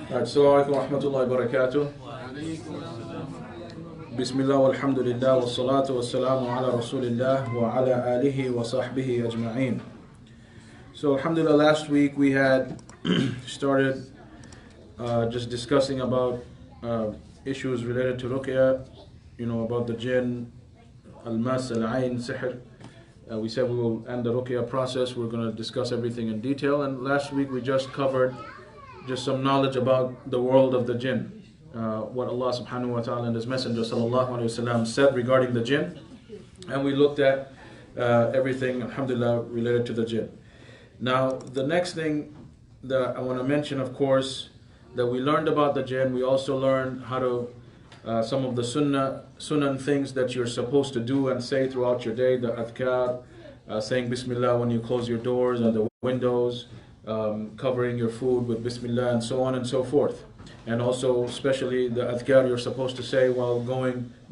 Assalamu alaikum wa rahmatullahi wa barakatuh. Bismillah walhamdulillah wa salatu wa salamu ala rasulillah wa ala alihi wa sahbihi ajma'een. So alhamdulillah, last week we had started just discussing about issues related to Ruqiyah, about the jinn, al-mas, al-ayn, sihr. We said we will end the Ruqiyah process. We're going to discuss everything in detail. And last week we just covered just some knowledge about the world of the jinn, what Allah subhanahu wa ta'ala and His Messenger sallallahu alayhi wa sallam said regarding the jinn. And we looked at everything, alhamdulillah, related to the jinn. Now, the next thing that I want to mention, of course, that we learned about the jinn, we also learned how to, some of the sunnah things that you're supposed to do and say throughout your day, the adhkar, saying Bismillah when you close your doors and the windows, covering your food with Bismillah, and so on and so forth. And also, especially the adhkar you're supposed to say while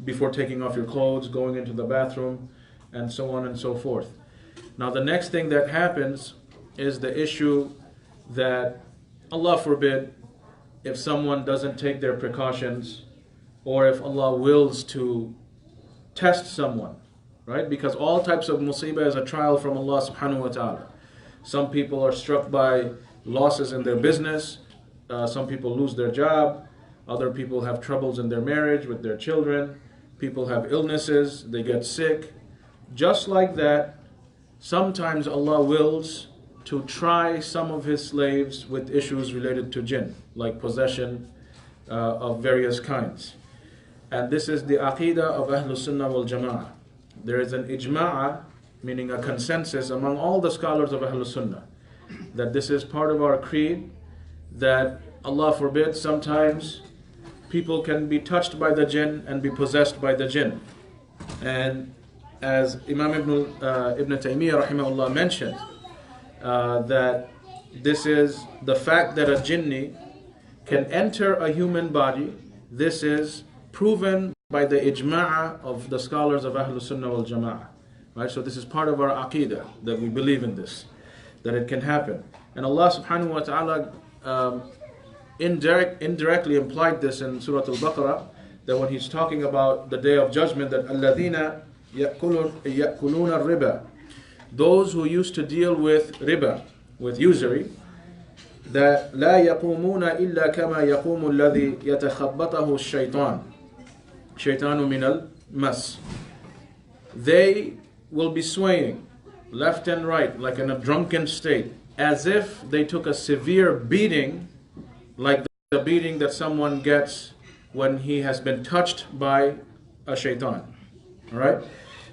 before taking off your clothes, going into the bathroom, and so on and so forth. Now, the next thing that happens is the issue that, Allah forbid, if someone doesn't take their precautions, or if Allah wills to test someone, right? Because all types of musibah is a trial from Allah subhanahu wa ta'ala. Some people are struck by losses in their business. Some people lose their job. Other people have troubles in their marriage with their children. People have illnesses. They get sick. Just like that, sometimes Allah wills to try some of His slaves with issues related to jinn, like possession of various kinds. And this is the aqidah of Ahlul Sunnah wal Jama'ah. There is an ijma'ah, meaning a consensus among all the scholars of Ahlul Sunnah, that this is part of our creed, that Allah forbid, sometimes people can be touched by the jinn and be possessed by the jinn. And as Imam Ibn Taymiyyah rahimahullah mentioned, that this is the fact that a jinni can enter a human body. This is proven by the ijma'ah of the scholars of Ahlul Sunnah wal Jama'ah. Right? So this is part of our aqidah, that we believe in this, that it can happen. And Allah subhanahu wa ta'ala indirectly implied this in Surah Al-Baqarah, that when He's talking about the Day of Judgment, that الَّذِينَ يَأْكُلُونَ الرِّبَى, those who used to deal with riba, with usury, that لَا يَقُومُونَ إِلَّا كَمَا يَقُومُ الَّذِي يَتَخَبَّطَهُ الشَّيْطَانُ مِنَ الْمَسِّ. They will be swaying left and right like in a drunken state, as if they took a severe beating, like the beating that someone gets when he has been touched by a shaitan. Alright?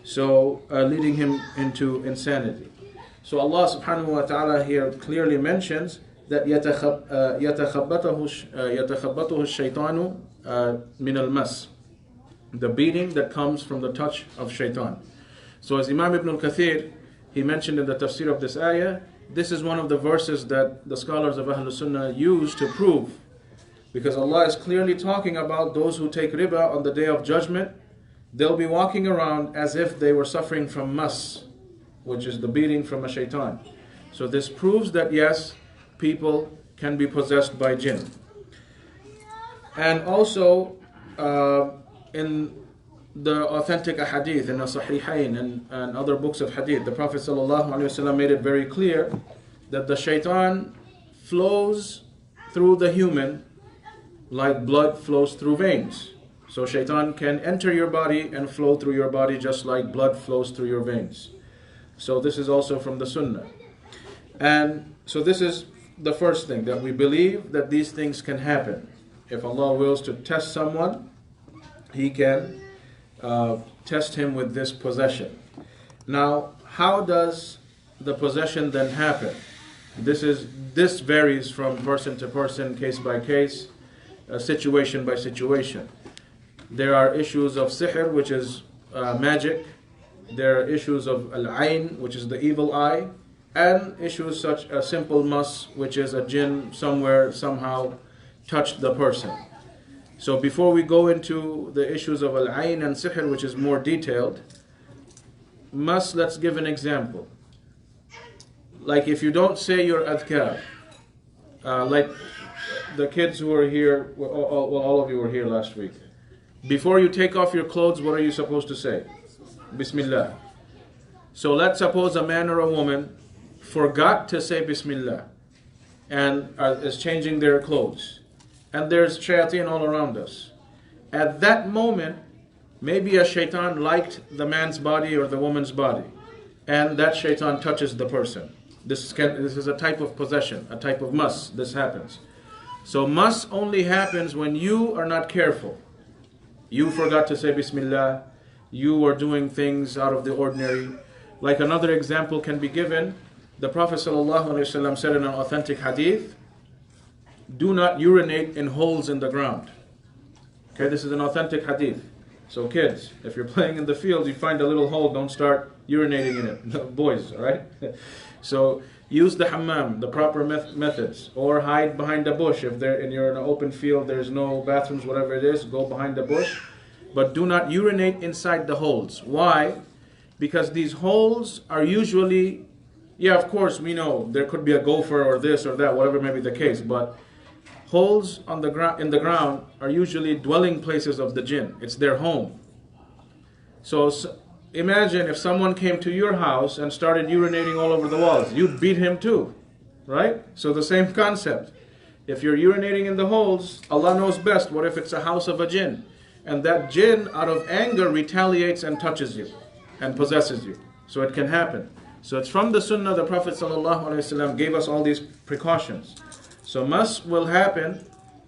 So leading him into insanity. So Allah subhanahu wa ta'ala here clearly mentions that يَتَخَبَّطُهُ الشَّيْطَانُ مِنَ الْمَسِّ, the beating that comes from the touch of shaitan. So as Imam Ibn al-Kathir, he mentioned in the tafsir of this ayah, this is one of the verses that the scholars of Ahlul Sunnah use to prove, because Allah is clearly talking about those who take riba on the Day of Judgment. They'll be walking around as if they were suffering from mas, which is the beating from a shaitan. So this proves that yes, people can be possessed by jinn. And also in the authentic hadith, in the Sahihain and other books of hadith, the Prophet ﷺ made it very clear that the shaitan flows through the human like blood flows through veins. So shaitan can enter your body and flow through your body just like blood flows through your veins. So this is also from the Sunnah. And so this is the first thing, that we believe that these things can happen. If Allah wills to test someone, He can test him with this possession. Now, how does the possession then happen? This varies from person to person, case by case, situation by situation. There are issues of sihr, which is magic. There are issues of al-ayn, which is the evil eye, and issues such as simple mas, which is a jinn somewhere, somehow touched the person. So before we go into the issues of al-ayn and sihr, which is more detailed, let's give an example. like if you don't say your adhkar, like the kids who were here, well, all of you were here last week. Before you take off your clothes, what are you supposed to say? Bismillah. So let's suppose a man or a woman forgot to say Bismillah and is changing their clothes. And there's shayateen all around us. At that moment, maybe a shaitan liked the man's body or the woman's body. And that shaitan touches the person. This is a type of possession, a type of mas. This happens. So mas only happens when you are not careful. You forgot to say Bismillah. You were doing things out of the ordinary. Like another example can be given. The Prophet ﷺ said in an authentic hadith, do not urinate in holes in the ground. Okay, this is an authentic hadith. So kids, if you're playing in the field, you find a little hole, don't start urinating in it. Boys, all right? So use the hammam, the proper methods, or hide behind a bush. If you're in an open field, there's no bathrooms, whatever it is, go behind the bush. But do not urinate inside the holes. Why? Because these holes are usually, yeah, of course, we know there could be a gopher or this or that, whatever may be the case, but holes on the in the ground are usually dwelling places of the jinn. It's their home. So imagine if someone came to your house and started urinating all over the walls. You'd beat him too, right? So the same concept. If you're urinating in the holes, Allah knows best. What if it's a house of a jinn? And that jinn, out of anger, retaliates and touches you and possesses you. So it can happen. So it's from the sunnah the Prophet ﷺ gave us all these precautions. So mas will happen,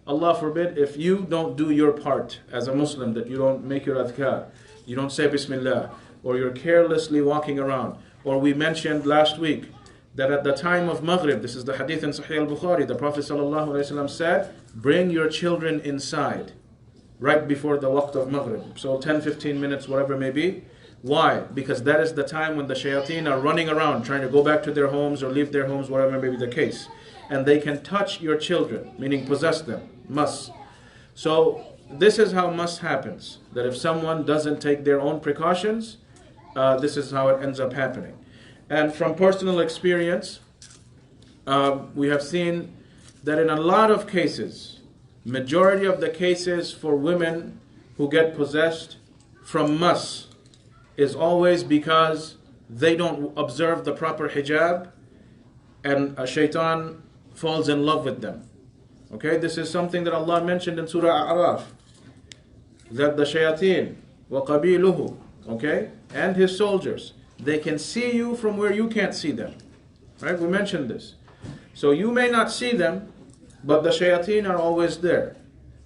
Allah forbid, if you don't do your part as a Muslim, that you don't make your adhkar, you don't say Bismillah, or you're carelessly walking around. Or we mentioned last week that at the time of Maghrib, this is the hadith in Sahih al-Bukhari, the Prophet ﷺ said, bring your children inside, right before the waqt of Maghrib. So 10, 15 minutes, whatever it may be. Why? Because that is the time when the shayateen are running around, trying to go back to their homes or leave their homes, whatever may be the case. And they can touch your children, meaning possess them. Mas. So this is how mas happens. That if someone doesn't take their own precautions, this is how it ends up happening. And from personal experience, we have seen that in a lot of cases, majority of the cases for women who get possessed from mas is always because they don't observe the proper hijab and a shaitan falls in love with them. Okay, this is something that Allah mentioned in Surah A'raf, that the shayateen وَقَبِيلُهُ, okay, and his soldiers, they can see you from where you can't see them. Right, we mentioned this. So you may not see them, but the shayateen are always there.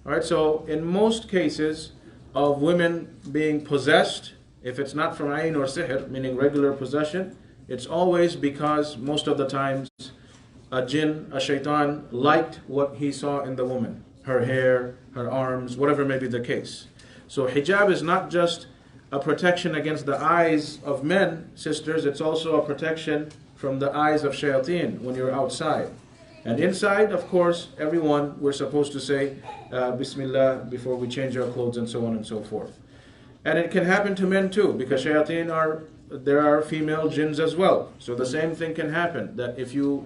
Alright, so in most cases of women being possessed, if it's not from ayn or sihr, meaning regular possession, it's always because most of the times a jinn, a shaitan, liked what he saw in the woman. Her hair, her arms, whatever may be the case. So hijab is not just a protection against the eyes of men, sisters, it's also a protection from the eyes of shayateen when you're outside. And inside, of course, everyone, we're supposed to say Bismillah before we change our clothes and so on and so forth. And it can happen to men too, because shayateen there are female jinns as well. So the same thing can happen, that if you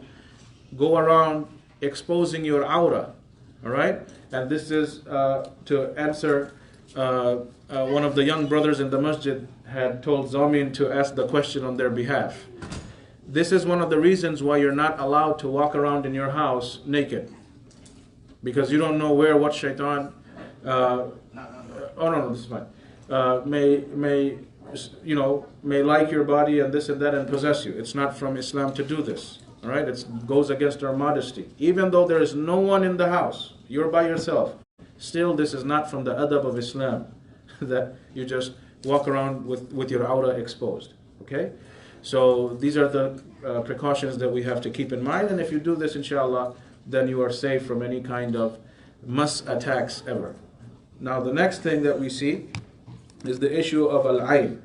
go around exposing your aura, all right? And this is to answer, one of the young brothers in the masjid had told Zamin to ask the question on their behalf. This is one of the reasons why you're not allowed to walk around in your house naked. Because you don't know what shaitan, this is fine. May like your body and this and that and possess you. It's not from Islam to do this. All right, it goes against our modesty. Even though there is no one in the house, you're by yourself. Still, this is not from the adab of Islam that you just walk around with your aura exposed. Okay, so these are the precautions that we have to keep in mind. And if you do this, inshallah, then you are safe from any kind of mas attacks ever. Now, the next thing that we see is the issue of al-ayn.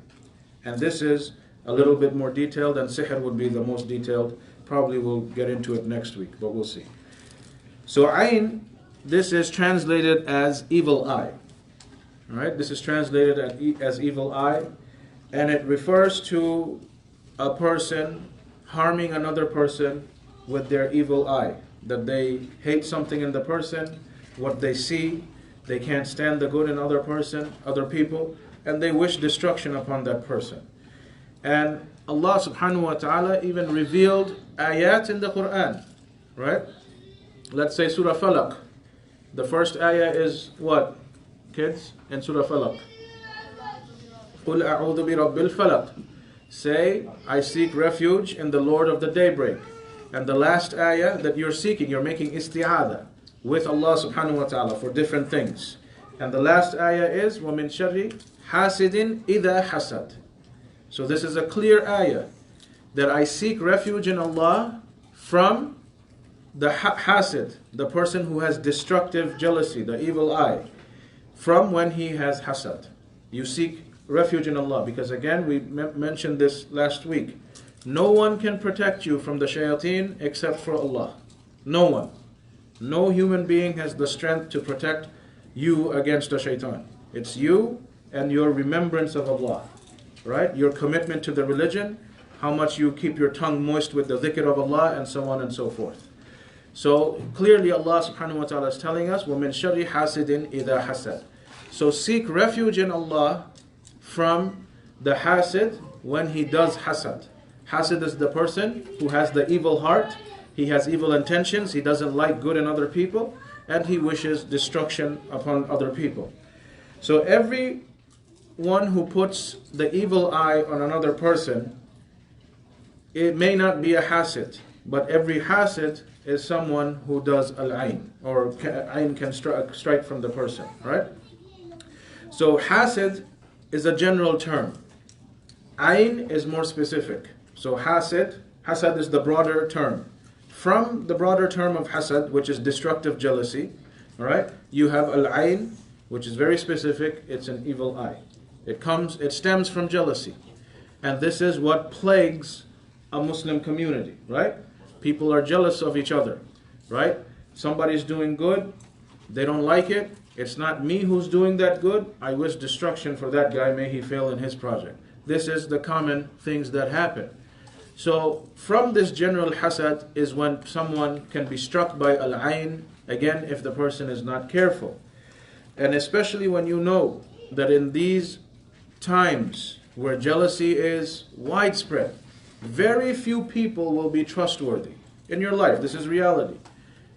And this is a little bit more detailed, and sihr would be the most detailed. Probably we'll get into it next week, but we'll see. So ayn, this is translated as evil eye. All right, this is translated as evil eye, and it refers to a person harming another person with their evil eye. That they hate something in the person, what they see, they can't stand the good in other people, and they wish destruction upon that person. And Allah subhanahu wa ta'ala even revealed ayat in the Quran, right? Let's say Surah Falaq. The first ayah is what, kids, in Surah Falaq? قُلْ أَعُوذُ بِرَبِّ الْفَلَقِ. Say, I seek refuge in the Lord of the daybreak. And the last ayah that you're seeking, you're making isti'adah with Allah subhanahu wa ta'ala for different things. And the last ayah is وَمِن شَرِّ حَاسِدٍ إِذَا حَسَدٍ. So this is a clear ayah that I seek refuge in Allah from the hasid, the person who has destructive jealousy, the evil eye, from when he has hasad. You seek refuge in Allah, because again, we mentioned this last week. No one can protect you from the shayateen except for Allah. No one. No human being has the strength to protect you against the shaitan. It's you and your remembrance of Allah, right? Your commitment to the religion, how much you keep your tongue moist with the dhikr of Allah, and so on and so forth. So clearly Allah subhanahu wa ta'ala is telling us, وَمِن شَرِّ حَاسِدٍ إِذَا حَسَدٍ. So seek refuge in Allah from the hasid when he does hasad. Hasid is the person who has the evil heart, he has evil intentions, he doesn't like good in other people, and he wishes destruction upon other people. So every one who puts the evil eye on another person, it may not be a hasid, but every hasid is someone who does al-ayn, or ayn can strike from the person, right? So hasid is a general term. Ayn is more specific. So hasad is the broader term. From the broader term of hasad, which is destructive jealousy, all right, you have al-ayn, which is very specific. It's an evil eye. It stems from jealousy, and this is what plagues a Muslim community, right? People are jealous of each other, right? Somebody's doing good, they don't like it. It's not me who's doing that good. I wish destruction for that guy. May he fail in his project. This is the common things that happen. So from this general hasad is when someone can be struck by al-ayn, again, if the person is not careful. And especially when you know that in these times where jealousy is widespread, very few people will be trustworthy in your life. This is reality.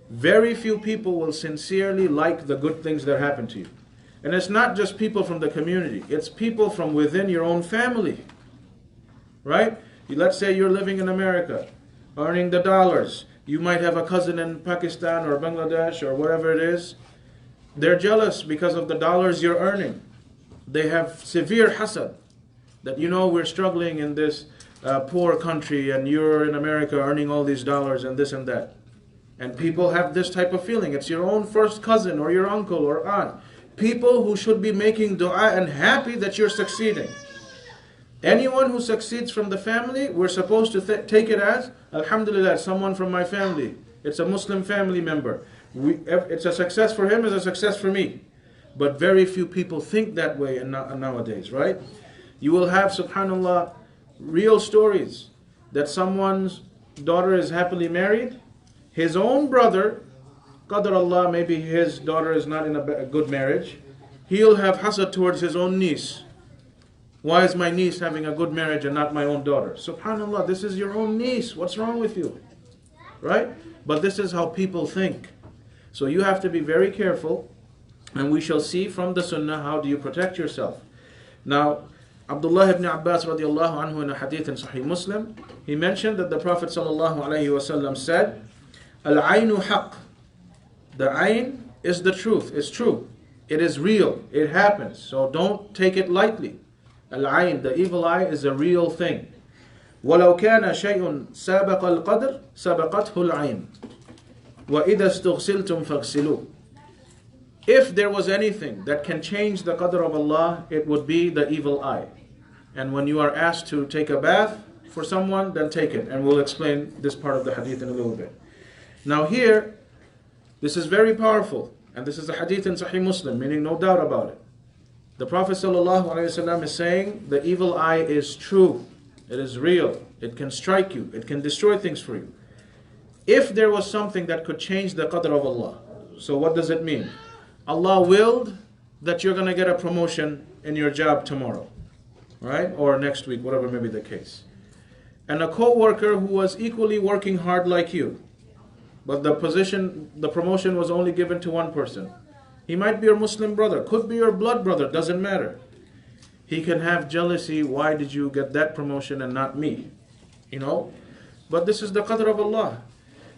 Very few people will sincerely like the good things that happen to you. And it's not just people from the community. It's people from within your own family. Right? Let's say you're living in America, earning the dollars. You might have a cousin in Pakistan or Bangladesh or wherever it is. They're jealous because of the dollars you're earning. They have severe hasad. That, you know, we're struggling in this poor country, and you're in America earning all these dollars and this and that. And people have this type of feeling. It's your own first cousin or your uncle or aunt. People who should be making dua and happy that you're succeeding. Anyone who succeeds from the family, we're supposed to take it as, alhamdulillah, someone from my family. It's a Muslim family member. It's a success for him, it's a success for me. But very few people think that way nowadays, right? You will have, subhanallah, real stories that someone's daughter is happily married. His own brother, qadar Allah, maybe his daughter is not in a good marriage. He'll have hasad towards his own niece. Why is my niece having a good marriage and not my own daughter? Subhanallah, this is your own niece. What's wrong with you? Right? But this is how people think. So you have to be very careful. And we shall see from the sunnah how do you protect yourself. Now, Abdullah ibn Abbas radiallahu anhu in a hadith in Sahih Muslim, he mentioned that the Prophet sallallahu alayhi wasallam said, Al-aynu haqq. The ayn is the truth. It's true. It is real. It happens. So don't take it lightly. Al-ayn, the evil eye, is a real thing. وَلَوْ كَانَ شَيْءٌ سَابَقَ الْقَدْرِ سَبَقَتْهُ الْعَيْنِ وَإِذَا اسْتُغْسِلْتُمْ فَاغْسِلُوا. If there was anything that can change the qadr of Allah, it would be the evil eye. And when you are asked to take a bath for someone, then take it. And we'll explain this part of the hadith in a little bit. Now here, this is very powerful. And this is a hadith in Sahih Muslim, meaning no doubt about it. The Prophet ﷺ is saying, the evil eye is true. It is real. It can strike you. It can destroy things for you. If there was something that could change the qadr of Allah, so what does it mean? Allah willed that you're going to get a promotion in your job tomorrow, right? Or next week, whatever may be the case. And a co-worker who was equally working hard like you, but the promotion was only given to one person. He might be your Muslim brother, could be your blood brother, doesn't matter. He can have jealousy. Why did you get that promotion and not me? You know? But this is the qadr of Allah.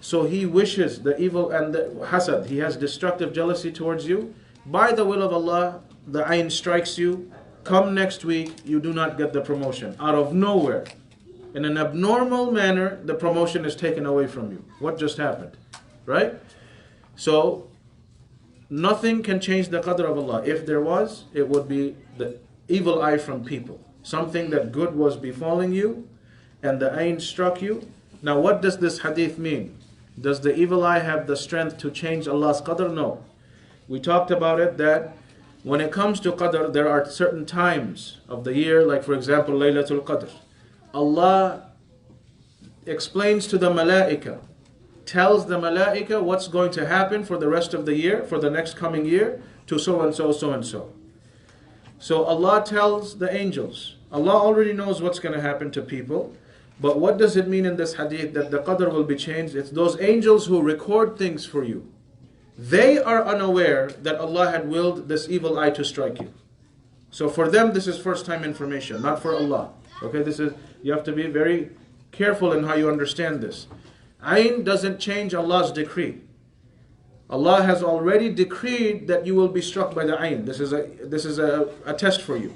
So he wishes the evil and the hasad. He has destructive jealousy towards you. By the will of Allah, the ayn strikes you. Come next week, you do not get the promotion. Out of nowhere, in an abnormal manner, the promotion is taken away from you. What just happened? Right? So, nothing can change the qadr of Allah. If there was, it would be the evil eye from people. Something that good was befalling you, and the ayn struck you. Now what does this hadith mean? Does the evil eye have the strength to change Allah's qadr? No. We talked about it, that when it comes to qadr, there are certain times of the year, like for example, Laylatul Qadr. Allah explains to the malaika, tells the malaika what's going to happen for the rest of the year, for the next coming year, to so and so, so and so. So Allah tells the angels. Allah already knows what's going to happen to people. But what does it mean in this hadith that the qadr will be changed? It's those angels who record things for you. They are unaware that Allah had willed this evil eye to strike you. So for them, this is first time information, not for Allah. Okay, you have to be very careful in how you understand this. Ayn doesn't change Allah's decree. Allah has already decreed that you will be struck by the ayn. This is a test for you.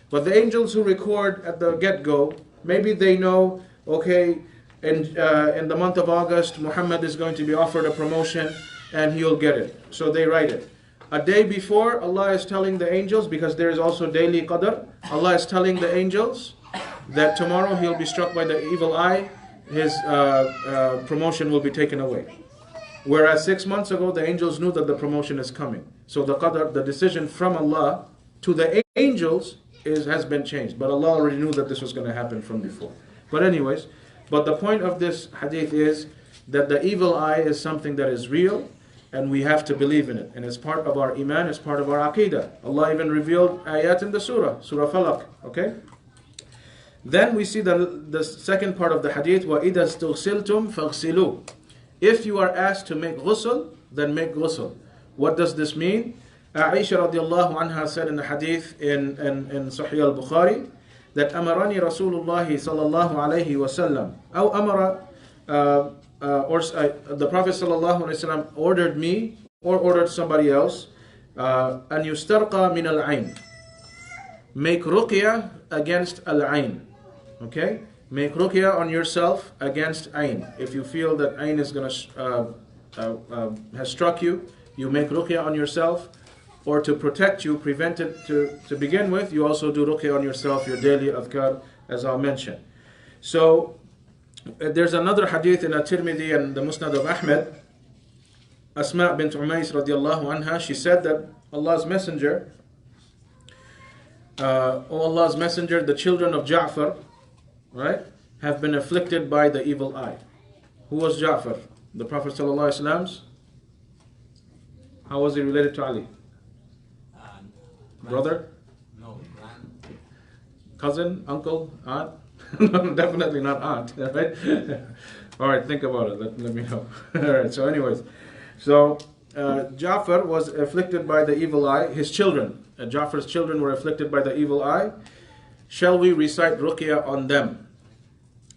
But the angels who record at the get-go, maybe they know, okay, in the month of August, Muhammad is going to be offered a promotion and he'll get it. So they write it. A day before, Allah is telling the angels, because there is also daily qadr, Allah is telling the angels that tomorrow he'll be struck by the evil eye, his promotion will be taken away. Whereas 6 months ago, the angels knew that the promotion is coming. So the qadr, the decision from Allah to the angels has been changed. But Allah already knew that this was going to happen from before. But anyways, but the point of this hadith is that the evil eye is something that is real, and we have to believe in it. And it's part of our iman, it's part of our aqidah. Allah even revealed ayat in the surah Falaq. Okay? Then we see the second part of the hadith, وَإِذَا اسْتُغْسِلْتُمْ فَاغْسِلُوا. If you are asked to make ghusl, then make ghusl. What does this mean? Aisha radiallahu anha said in the hadith in Sahih al-Bukhari that أمرني رسول الله صلى الله عليه وسلم أو أمر the Prophet sallallahu alaihi wasallam ordered me or ordered somebody else أن يسترقى من العين. Make ruqiyah against al-ayn. Okay? Make ruqyah on yourself against ayn. If you feel that ayn is has struck you, you make ruqyah on yourself. Or to protect you, prevent it to begin with, you also do ruqyah on yourself, your daily adhkar, as I'll mention. So, there's another hadith in At-Tirmidhi and the Musnad of Ahmed. Asma bint Umays radiallahu anha, she said that Allah's Messenger, Allah's Messenger, the children of Ja'far, right, have been afflicted by the evil eye. Who was Ja'far? The Prophet sallallahu alaihi wasallam's? How was he related to Ali? Brother? No, cousin, uncle, aunt? No, definitely not aunt, right? Alright, think about it, let me know. Alright, so anyways, so Ja'far was afflicted by the evil eye, his children, Ja'far's children were afflicted by the evil eye. Shall we recite ruqyah on them?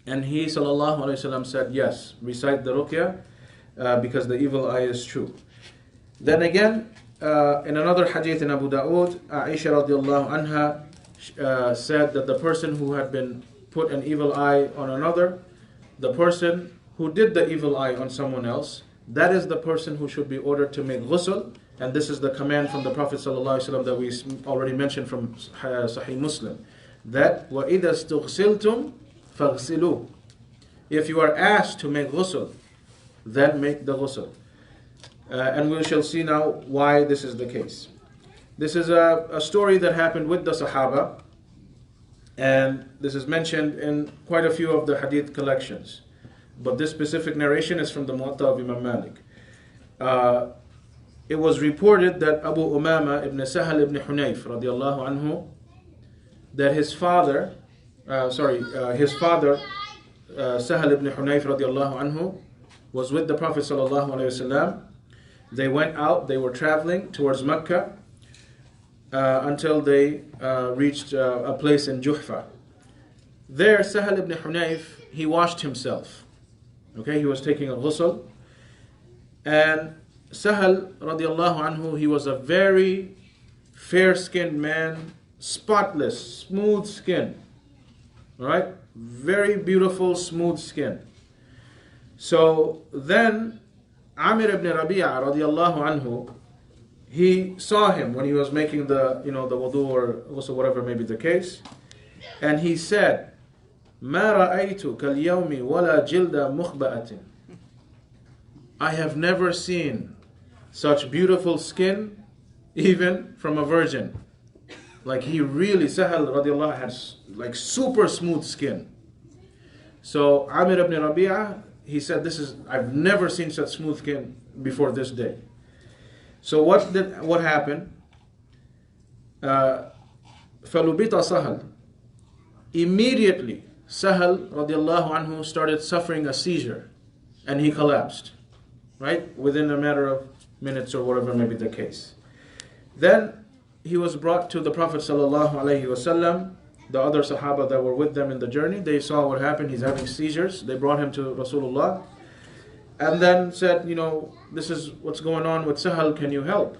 And he sallallahu alaihi wasallam said, yes, recite the ruqyah because the evil eye is true. Then again, in another hadith in Abu Dawood, Aisha radiallahu anha said that the person who had been put an evil eye on another, the person who did the evil eye on someone else, that is the person who should be ordered to make ghusl. And this is the command from the Prophet sallallahu alaihi wasallam that we already mentioned from Sahih Muslim, that وَإِذَا اسْتُغْسِلْتُمْ فَاغْسِلُوا. If you are asked to make ghusl, then make the ghusl. And we shall see now why this is the case. This is a story that happened with the Sahaba. And this is mentioned in quite a few of the hadith collections. But this specific narration is from the Muwatta of Imam Malik. It was reported that Abu Umama ibn Sahal ibn Hunayf radiallahu anhu, that his father Sahal ibn Hunayf radiallahu anhu was with the Prophet sallallahu alaihi wasallam. They went out, they were traveling towards Mecca until they reached a place in Juhfa. There, Sahal ibn Hunayf, he washed himself. Okay, he was taking a ghusl. And Sahal radiallahu anhu, he was a very fair-skinned man, spotless, smooth skin. Alright? Very beautiful, smooth skin. So then, Amir ibn Rabi'a radiallahu anhu, he saw him when he was making the wudu or ghusl, whatever may be the case. And he said, مَا رَأَيْتُ كَالْيَوْمِ وَلَا جِلْدَ مُخْبَأَةٍ. I have never seen such beautiful skin, even from a virgin. Like he really, Sahal radiallahu has like super smooth skin. So Amir ibn Rabi'ah, he said, I've never seen such smooth skin before this day. So what happened? فَلُبِطَ Sahal. Immediately, Sahal radiallahu anhu started suffering a seizure and he collapsed. Right? Within a matter of minutes or whatever may be the case. Then he was brought to the Prophet sallallahu alaihi wasallam. The other Sahaba that were with them in the journey, they saw what happened. He's having seizures. They brought him to Rasulullah and then said, this is what's going on with Sahal. Can you help?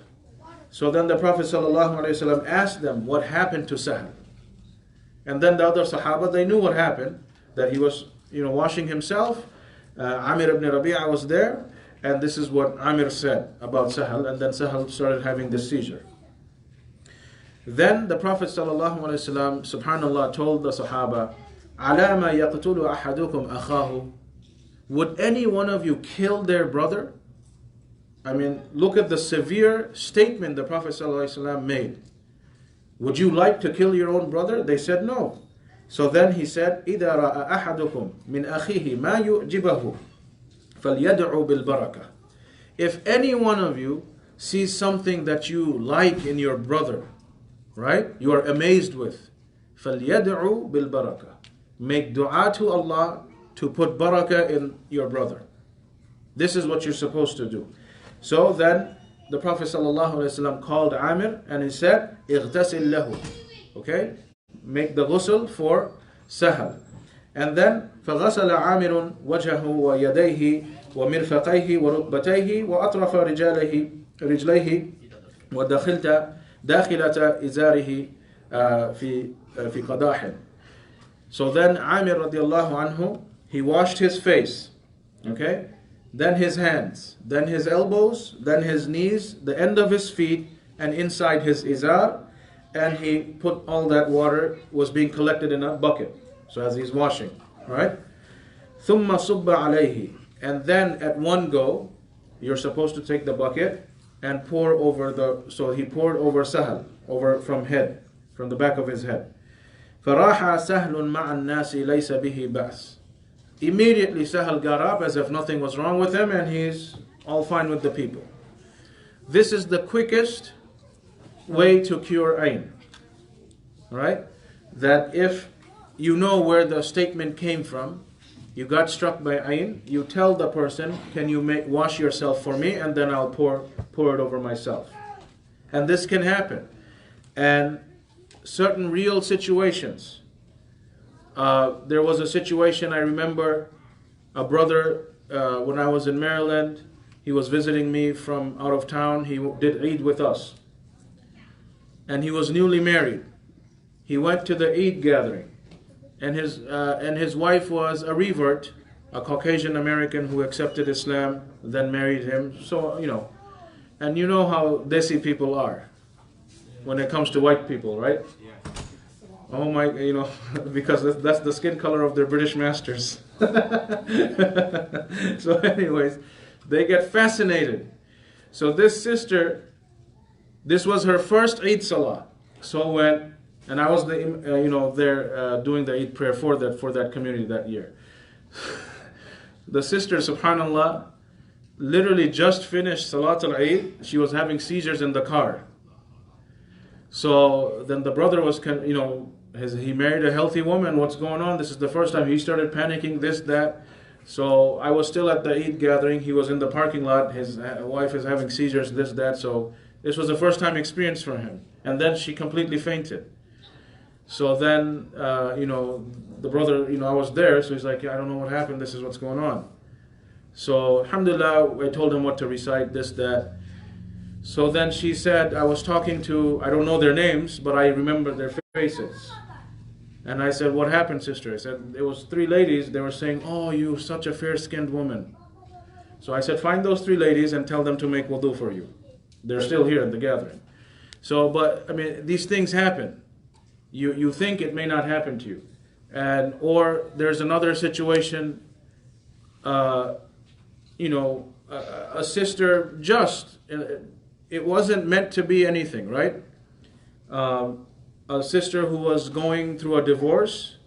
So then the Prophet sallallahu alaihi wasallam asked them what happened to Sahal. And then the other Sahaba, they knew what happened. That he was, washing himself. Amir ibn Rabi'ah was there. And this is what Amir said about Sahal, and then Sahal started having this seizure. Then the Prophet ﷺ, subhanallah, told the Sahaba, عَلَى مَا يَقْتُلُ أَحَدُكُمْ أَخَاهُ. Would any one of you kill their brother? I mean, look at the severe statement the Prophet ﷺ made. Would you like to kill your own brother? They said no. So then he said, إِذَا رَأَ أَحَدُكُمْ مِنْ أَخِيهِ مَا يُعْجِبَهُ فَلْيَدْعُوا بِالْبَرَكَةِ. If any one of you sees something that you like in your brother, right, you are amazed with, فَلْيَدْعُوا بِالْبَرَكَةِ. Make dua to Allah to put barakah in your brother. This is what you're supposed to do. So then the Prophet ﷺ called Amir and he said, اغتسل له. Okay? Make the ghusl for Sahal. And then فغسل عامر وجهه ويديه ومرفقيه وركبتيه وأطرف رجليه داخلة إزاره في قداح. So then Amir radiallahu anhu, he washed his face, okay, then his hands, then his elbows, then his knees, the end of his feet, and inside his izar, and he put all that water was being collected in a bucket. So as he's washing, right? ثُمَّ صُبَّ عَلَيْهِ. And then at one go, you're supposed to take the bucket and pour over so he poured over Sahal, over from the back of his head. فَرَاحَ سَهْلٌ مَعَ النَّاسِ لَيْسَ بِهِ بَأْسٍ. Immediately Sahal got up as if nothing was wrong with him and he's all fine with the people. This is the quickest way to cure ayn. Right? That if you know where the statement came from, you got struck by ayn, you tell the person, can you wash yourself for me, and then I'll pour it over myself. And this can happen. And certain real situations. There was a situation, I remember, a brother, when I was in Maryland, he was visiting me from out of town. He did Eid with us. And he was newly married. He went to the Eid gathering. And his wife was a revert, a Caucasian American who accepted Islam, then married him. So, and you know how Desi people are when it comes to white people, right? Yeah. Oh my, because that's the skin color of their British masters. So anyways, they get fascinated. So this sister, this was her first Eid Salah. So when And I was there doing the Eid prayer for that community that year. The sister, subhanallah, literally just finished Salat al-Eid. She was having seizures in the car. So then the brother was, he married a healthy woman. What's going on? This is the first time. He started panicking, this, that. So I was still at the Eid gathering. He was in the parking lot. His wife is having seizures, this, that. So this was the first time experience for him. And then she completely fainted. So then, the brother, I was there. So he's like, I don't know what happened. This is what's going on. So alhamdulillah, I told him what to recite, this, that. So then she said, I was talking to, I don't know their names, but I remember their faces. And I said, what happened, sister? I said, it was 3 ladies. They were saying, oh, you're such a fair-skinned woman. So I said, find those 3 ladies and tell them to make wudu for you. They're still here in the gathering. So, but, these things happen. You think it may not happen to you. Or there's another situation, a sister it wasn't meant to be anything, right? A sister who was going through a divorce,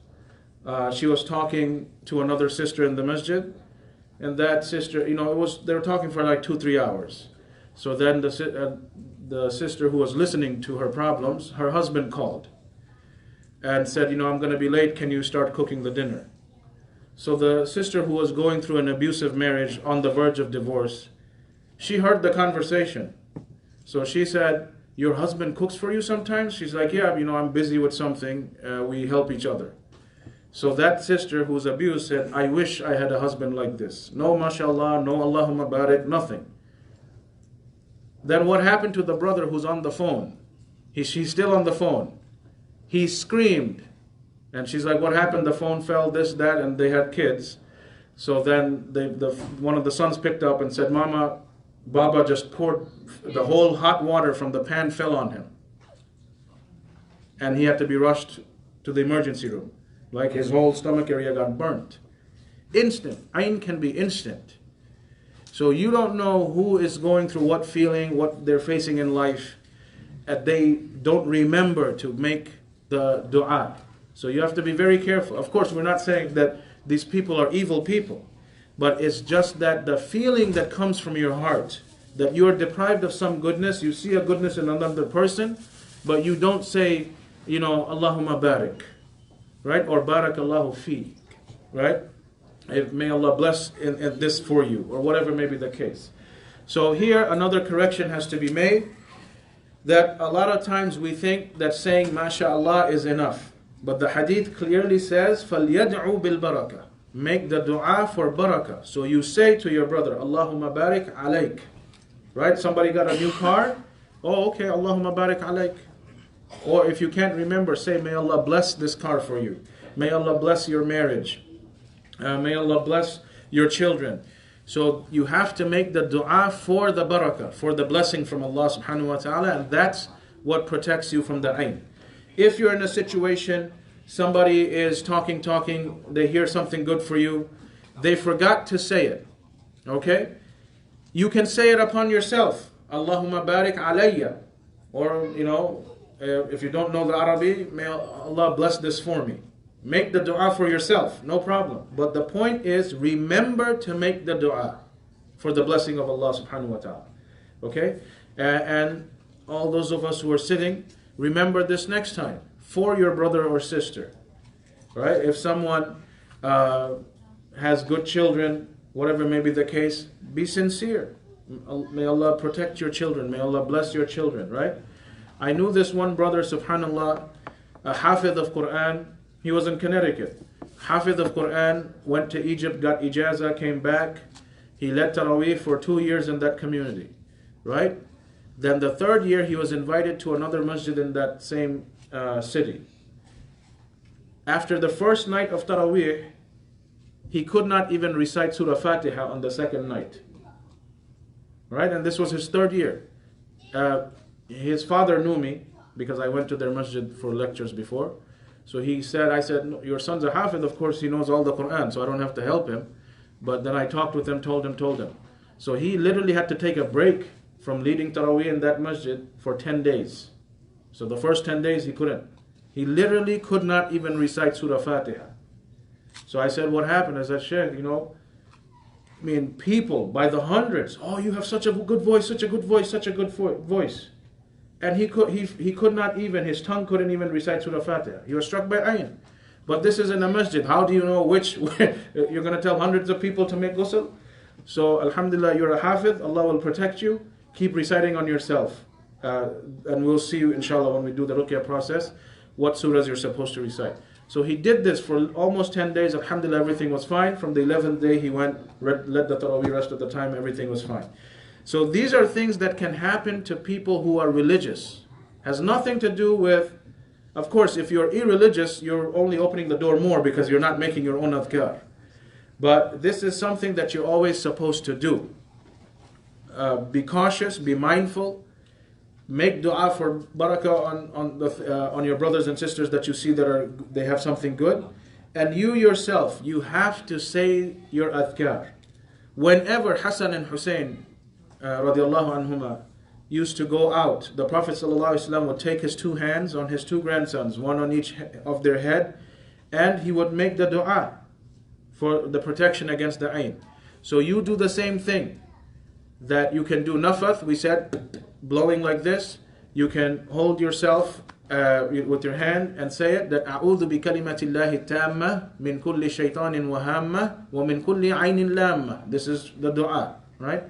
she was talking to another sister in the masjid, and that sister, they were talking for like 2-3 hours. So then the sister who was listening to her problems, her husband called and said, I'm going to be late, can you start cooking the dinner? So the sister who was going through an abusive marriage on the verge of divorce, she heard the conversation. So she said, your husband cooks for you sometimes? She's like, yeah, I'm busy with something. We help each other. So that sister who was abused said, I wish I had a husband like this. No mashallah, no Allahumma barik, nothing. Then what happened to the brother who's on the phone? She's still on the phone. He screamed. And she's like, what happened? The phone fell, this, that, and they had kids. So then one of the sons picked up and said, Mama, Baba just poured the whole hot water from the pan fell on him. And he had to be rushed to the emergency room. Like his whole stomach area got burnt. Instant. Ayn can be instant. So you don't know who is going through what feeling, what they're facing in life. And they don't remember to make the dua. So you have to be very careful. Of course, we're not saying that these people are evil people. But it's just that the feeling that comes from your heart, that you are deprived of some goodness, you see a goodness in another person, but you don't say, Allahumma barik, right? Or barakallahu fi, right? May Allah bless in this for you, or whatever may be the case. So here another correction has to be made, that a lot of times we think that saying mashallah is enough. But the hadith clearly says, فَلْيَدْعُوا بِالْبَرَكَةِ. Make the dua for barakah. So you say to your brother, Allahumma barik alayk. Right? Somebody got a new car. Oh, okay, Allahumma barik alayk. Or if you can't remember, say, may Allah bless this car for you. May Allah bless your marriage. May Allah bless your children. So you have to make the dua for the barakah, for the blessing from Allah subhanahu wa ta'ala, and that's what protects you from the ayn. If you're in a situation, somebody is talking, they hear something good for you, they forgot to say it, okay? You can say it upon yourself, Allahumma barik alayya, or, if you don't know the Arabic, may Allah bless this for me. Make the dua for yourself, no problem. But the point is, remember to make the dua for the blessing of Allah subhanahu wa ta'ala, okay? And all those of us who are sitting, remember this next time for your brother or sister, right? If someone has good children, whatever may be the case, be sincere. May Allah protect your children. May Allah bless your children, right? I knew this one brother, subhanallah, a hafidh of Quran. He was in Connecticut. Hafidh of Quran, went to Egypt, got ijazah, came back. He led Taraweeh for 2 years in that community, right? Then the 3rd year, he was invited to another masjid in that same city. After the first night of Taraweeh, he could not even recite Surah Fatiha on the 2nd night. Right? And this was his 3rd year. His father knew me because I went to their masjid for lectures before. So I said, no, your son's a hafidh, of course he knows all the Quran, so I don't have to help him. But then I talked with him, told him. So he literally had to take a break from leading Taraweeh in that masjid for 10 days. So the first 10 days he couldn't. He literally could not even recite Surah Fatiha. So I said, what happened? I said, Sheikh, I mean, people by the hundreds, oh, you have such a good voice, such a good voice, such a good voice. And he could not even, his tongue couldn't even recite Surah Fatiha. He was struck by ayn. But this is in a masjid. How do you know which? You're going to tell hundreds of people to make ghusl? So, alhamdulillah, you're a hafidh. Allah will protect you. Keep reciting on yourself. And we'll see you, inshallah, when we do the Ruqiyah process, what surahs you're supposed to recite. So he did this for almost 10 days. Alhamdulillah, everything was fine. From the 11th day, he went, led the Taraweeh rest of the time, everything was fine. So these are things that can happen to people who are religious. Has nothing to do with, of course, if you're irreligious, you're only opening the door more because you're not making your own adhkar. But this is something that you're always supposed to do. Be cautious, be mindful. Make dua for barakah on your brothers and sisters that you see that they have something good. And you yourself, you have to say your adhkar. Whenever Hassan and Hussein radiallahu anhuma used to go out, the Prophet ﷺ would take his two hands on his two grandsons, one on each of their head, and he would make the dua for the protection against the ayn. So you do the same thing. That you can do nafath, we said, blowing like this. You can hold yourself with your hand and say it, that أعوذ بكلمة الله التامة من كل شيطان وهامة ومن كل عين لامة. This is the dua, right?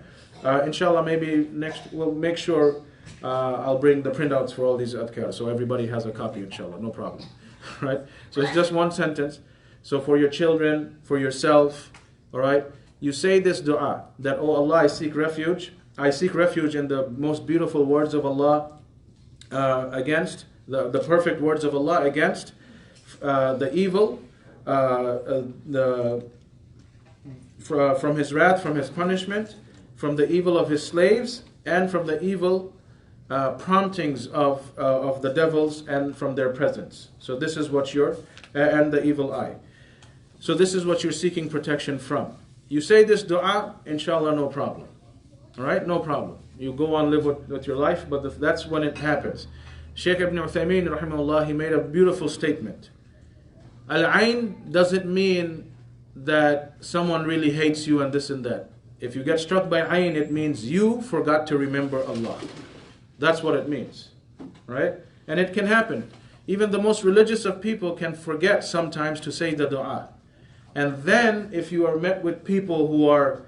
Inshallah, maybe next we'll make sure I'll bring the printouts for all these adhkar, so everybody has a copy, inshallah, no problem. Right? So it's just one sentence. So for your children, for yourself, all right, you say this dua, that, oh Allah, I seek refuge in the most beautiful words of Allah against, the perfect words of Allah against the evil, from His wrath, from His punishment, from the evil of His slaves, and from the evil promptings of the devils and from their presence. So this is what and the evil eye. So this is what you're seeking protection from. You say this dua, inshallah, no problem. All right, no problem. You go on, live with your life, but that's when it happens. Shaykh Ibn Uthaymeen, rahimahullah, he made a beautiful statement. Al-ayn doesn't mean that someone really hates you and this and that. If you get struck by ayn, it means you forgot to remember Allah. That's what it means, right? And it can happen. Even the most religious of people can forget sometimes to say the dua. And then if you are met with people who are,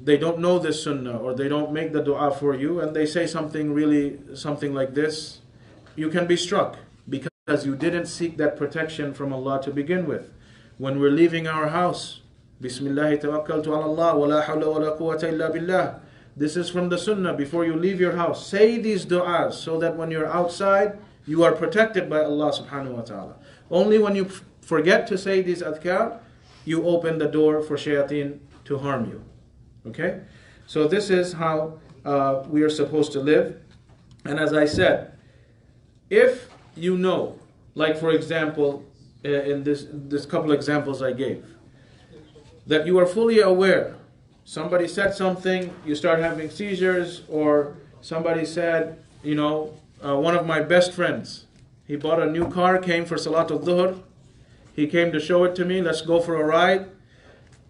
they don't know this sunnah, or they don't make the dua for you, and they say something like this, you can be struck because you didn't seek that protection from Allah to begin with. When we're leaving our house, Bismillahi tawakkaltu ala Allah, wa la hawla wa la quwwata illa billah. This is from the sunnah. Before you leave your house, say these du'as so that when you're outside, you are protected by Allah subhanahu wa ta'ala. Only when you forget to say these adhkar, you open the door for shayateen to harm you. Okay? So this is how we are supposed to live. And as I said, if you know, like for example, in this couple examples I gave, that you are fully aware, somebody said something, you start having seizures, or somebody said, one of my best friends, he bought a new car, came for Salatul Dhuhr, he came to show it to me, let's go for a ride,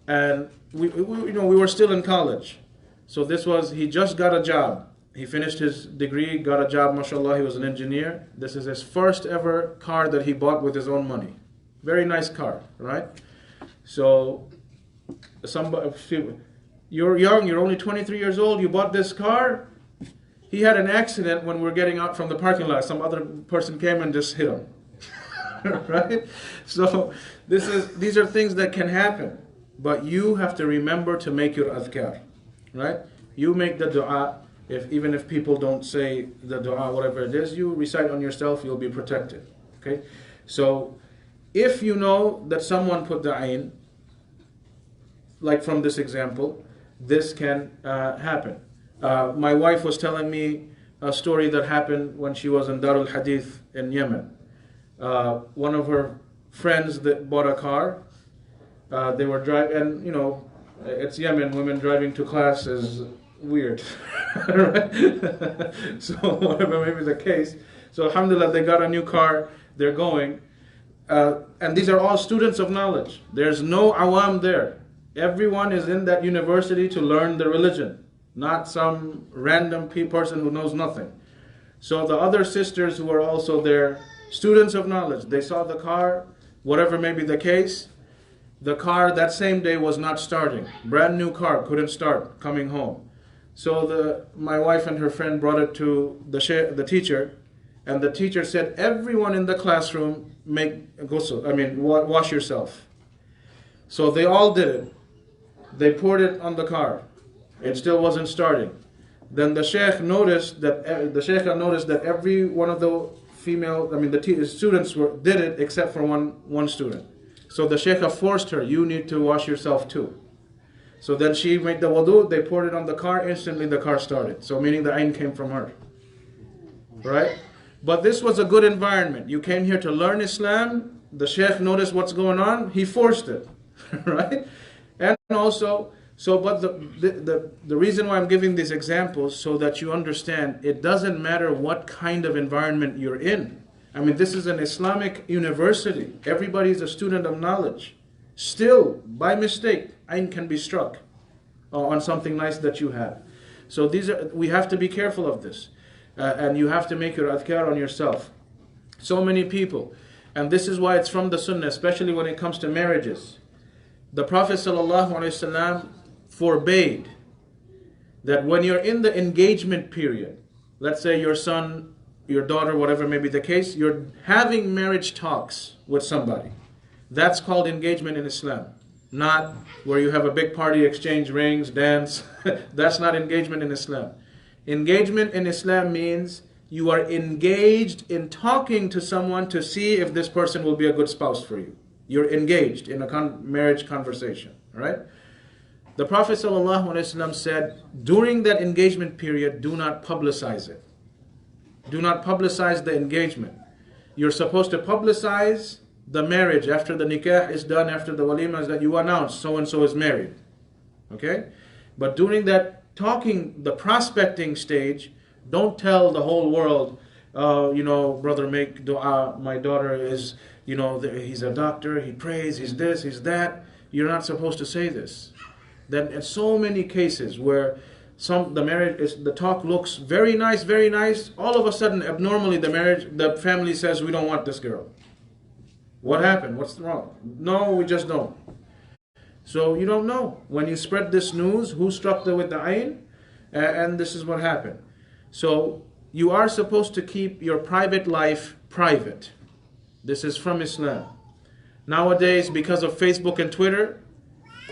and we were still in college. So he just got a job. He finished his degree, got a job, mashallah, he was an engineer. This is his first ever car that he bought with his own money. Very nice car, right? So, you're young, you're only 23 years old, you bought this car. He had an accident when we were getting out from the parking lot. Some other person came and just hit him. Right? So these are things that can happen. But you have to remember to make your adhkar. Right? You make the dua. Even if people don't say the dua, whatever it is, you recite on yourself, you'll be protected. Okay? So if you know that someone put the ayn, like from this example, this can happen. My wife was telling me a story that happened when she was in Darul Hadith in Yemen. One of her friends that bought a car, they were driving, and it's Yemen, women driving to class is weird. Right? So whatever may be the case, So alhamdulillah, they got a new car, they're going. And these are all students of knowledge. There's no awam there. Everyone is in that university to learn the religion, not some random person who knows nothing. So the other sisters who are also there, students of knowledge, they saw the car, whatever may be the case. The car that same day was not starting. Brand new car, couldn't start coming home. So my wife and her friend brought it to the teacher, and the teacher said, everyone in the classroom make ghusl, wash yourself. So they all did it. They poured it on the car. It still wasn't starting. Then the sheikh noticed that every one of the students did it except for one student. So the sheikh forced her, you need to wash yourself too. So then she made the wudu, they poured it on the car, instantly the car started. So meaning the ayn came from her. Right? But this was a good environment. You came here to learn Islam, the sheikh noticed what's going on, he forced it. Right? And also, but the reason why I'm giving these examples, so that you understand, it doesn't matter what kind of environment you're in. This is an Islamic university. Everybody is a student of knowledge. Still, by mistake, ayn can be struck on something nice that you have. So we have to be careful of this. And you have to make your adhkar on yourself. So many people. And this is why it's from the sunnah, especially when it comes to marriages. The Prophet ﷺ forbade that when you're in the engagement period, let's say your son, your daughter, whatever may be the case, you're having marriage talks with somebody. That's called engagement in Islam. Not where you have a big party, exchange rings, dance. That's not engagement in Islam. Engagement in Islam means you are engaged in talking to someone to see if this person will be a good spouse for you. You're engaged in a marriage conversation. Right? The Prophet ﷺ said, during that engagement period, do not publicize it. Do not publicize the engagement. You're supposed to publicize the marriage after the nikah is done, after the walima is that you announce so-and-so is married. Okay? But during that talking, the prospecting stage, don't tell the whole world, brother, make dua, my daughter is, he's a doctor, he prays, he's this, he's that. You're not supposed to say this. Then in so many cases where the talk looks very nice, all of a sudden, abnormally, the family says, we don't want this girl. What happened? What's wrong? No, we just don't. So you don't know. When you spread this news, who struck with the ayn? And this is what happened. So you are supposed to keep your private life private. This is from Islam. Nowadays, because of Facebook and Twitter,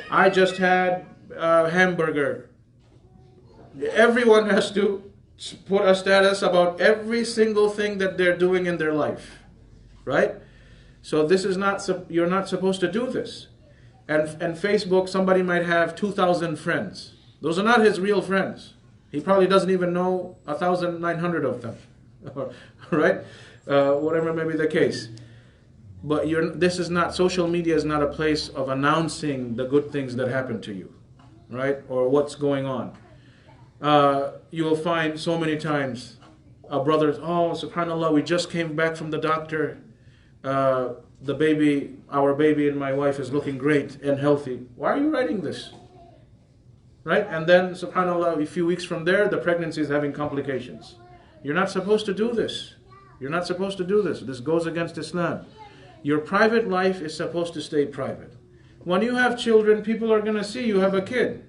I just had a hamburger. Everyone has to put a status about every single thing that they're doing in their life. Right? So this is you're not supposed to do this. And Facebook, somebody might have 2,000 friends. Those are not his real friends. He probably doesn't even know 1,900 of them. Right? Whatever may be the case. But social media is not a place of announcing the good things that happen to you. Right? Or what's going on. You will find so many times a brother, subhanAllah, we just came back from the doctor. Our baby and my wife is looking great and healthy. Why are you writing this? Right? And then, subhanAllah, a few weeks from there, the pregnancy is having complications. You're not supposed to do this. You're not supposed to do this. This goes against Islam. Your private life is supposed to stay private. When you have children, people are going to see you have a kid.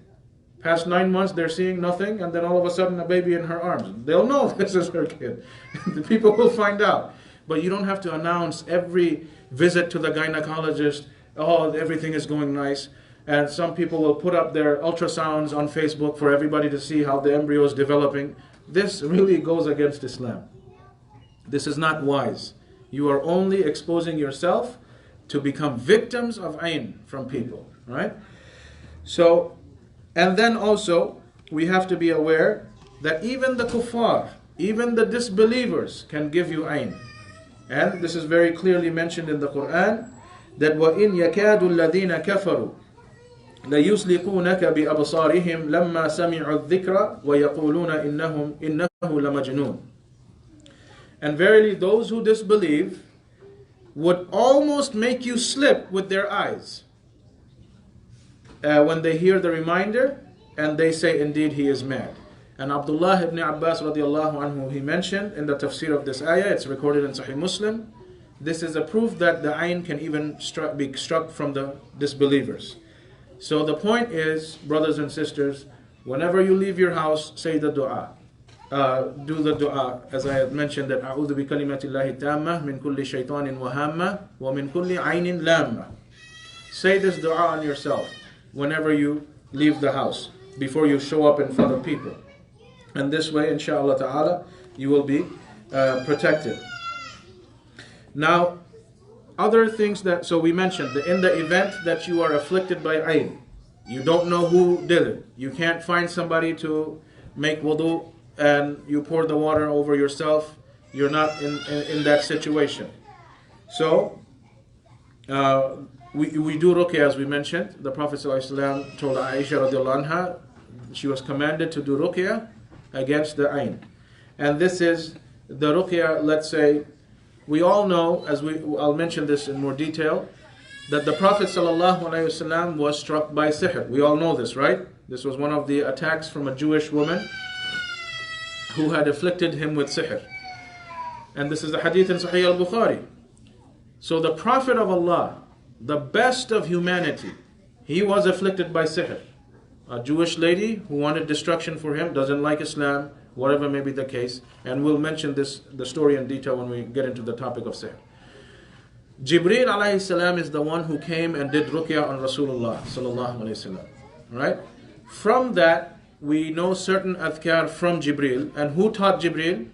Past 9 months, they're seeing nothing, and then all of a sudden, a baby in her arms. They'll know this is her kid. The people will find out. But you don't have to announce every visit to the gynecologist, everything is going nice. And some people will put up their ultrasounds on Facebook for everybody to see how the embryo is developing. This really goes against Islam. This is not wise. You are only exposing yourself to become victims of ayn from people. Right? So, and then also, we have to be aware that even the kuffar, even the disbelievers can give you ayn. And this is very clearly mentioned in the Quran, that وَإِنْ يَكَادُ الَّذِينَ كَفَرُوا لَيُسْلِقُونَكَ بِأَبْصَارِهِمْ لَمَّا سَمِعُوا الذِّكْرَ وَيَقُولُونَ إِنَّهُ لَمَجْنُونَ. And verily those who disbelieve would almost make you slip with their eyes when they hear the reminder and they say, indeed he is mad. And Abdullah ibn Abbas radiallahu anhu, he mentioned in the tafsir of this ayah, it's recorded in Sahih Muslim, this is a proof that the ayn can even be struck from the disbelievers. So the point is, brothers and sisters, whenever you leave your house, say the dua. Do the dua, as I had mentioned, that أعوذ بكلمة الله التامة من كل شيطان وهامة ومن كل عين لامة. Say this dua on yourself whenever you leave the house, before you show up in front of people. And this way, inshallah ta'ala, you will be protected. Now, other things that, so we mentioned, that in the event that you are afflicted by ayn, you don't know who did it, you can't find somebody to make wudu, and you pour the water over yourself, you're not in that situation. So, we do ruqyah, as we mentioned. The Prophet ﷺ told Aisha radiallahu anha, she was commanded to do ruqyah against the ayn. And this is the ruqyah, let's say, we all know, I'll mention this in more detail, that the Prophet ﷺ was struck by sihr. We all know this, right? This was one of the attacks from a Jewish woman who had afflicted him with sihr. And this is the hadith in Sahih al-Bukhari. So the Prophet of Allah, the best of humanity, he was afflicted by sihr. A Jewish lady who wanted destruction for him, doesn't like Islam, whatever may be the case. And we'll mention the story in detail when we get into the topic of sihr. Jibreel alayhi salam is the one who came and did ruqyah on Rasulullah sallallahu alayhi wasallam. Right? From that, we know certain adhkar from Jibreel. And who taught Jibreel?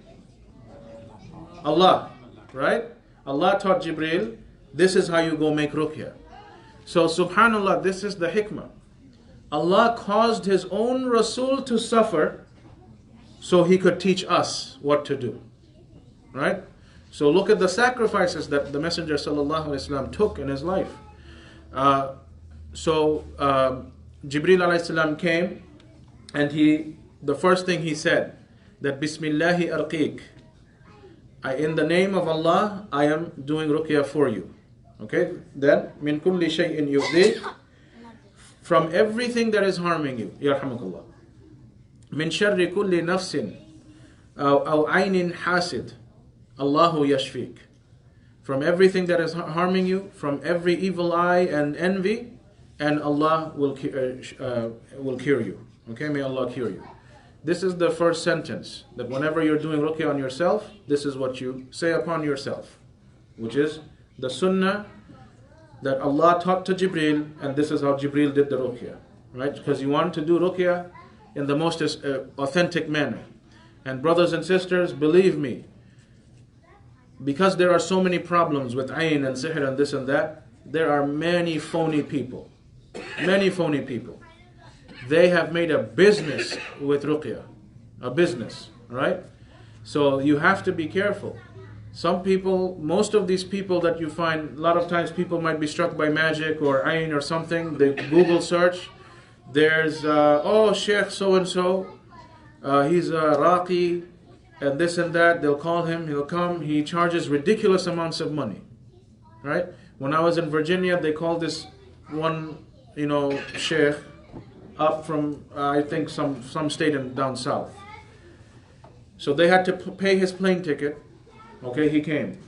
Allah. Right? Allah taught Jibreel, this is how you go make ruqyah. So subhanallah, this is the hikmah. Allah caused His own Rasul to suffer so He could teach us what to do. Right? So look at the sacrifices that the Messenger sallallahu alaihi wasallam took in his life. So Jibreel alayhi salam came, and the first thing he said, that Bismillahi arqiq, in the name of Allah, I am doing ruqyah for you. Okay? Then, min kulli shay'in yu'dik, from everything that is harming you. Yarhamukallah. Min sharri kulli nafsin, aw aynin hasid, Allahu yashfik. From everything that is harming you, from every evil eye and envy, and Allah will cure you. Okay, may Allah cure you. This is the first sentence, that whenever you're doing ruqyah on yourself, this is what you say upon yourself, which is the sunnah that Allah taught to Jibreel, and this is how Jibreel did the ruqyah. Right? Because you want to do ruqyah in the most authentic manner. And brothers and sisters, believe me, because there are so many problems with ayn and sihr and this and that, there are many phony people. Many phony people. They have made a business with ruqyah. A business, right? So you have to be careful. Some people, most of these people that you find, a lot of times people might be struck by magic or ayn or something. They Google search. There's, Sheikh so-and-so, he's a Raqi, and this and that. They'll call him, he'll come. He charges ridiculous amounts of money, right? When I was in Virginia, they called this one, Sheikh up from, I think, some state down south. So they had to pay his plane ticket. Okay, he came.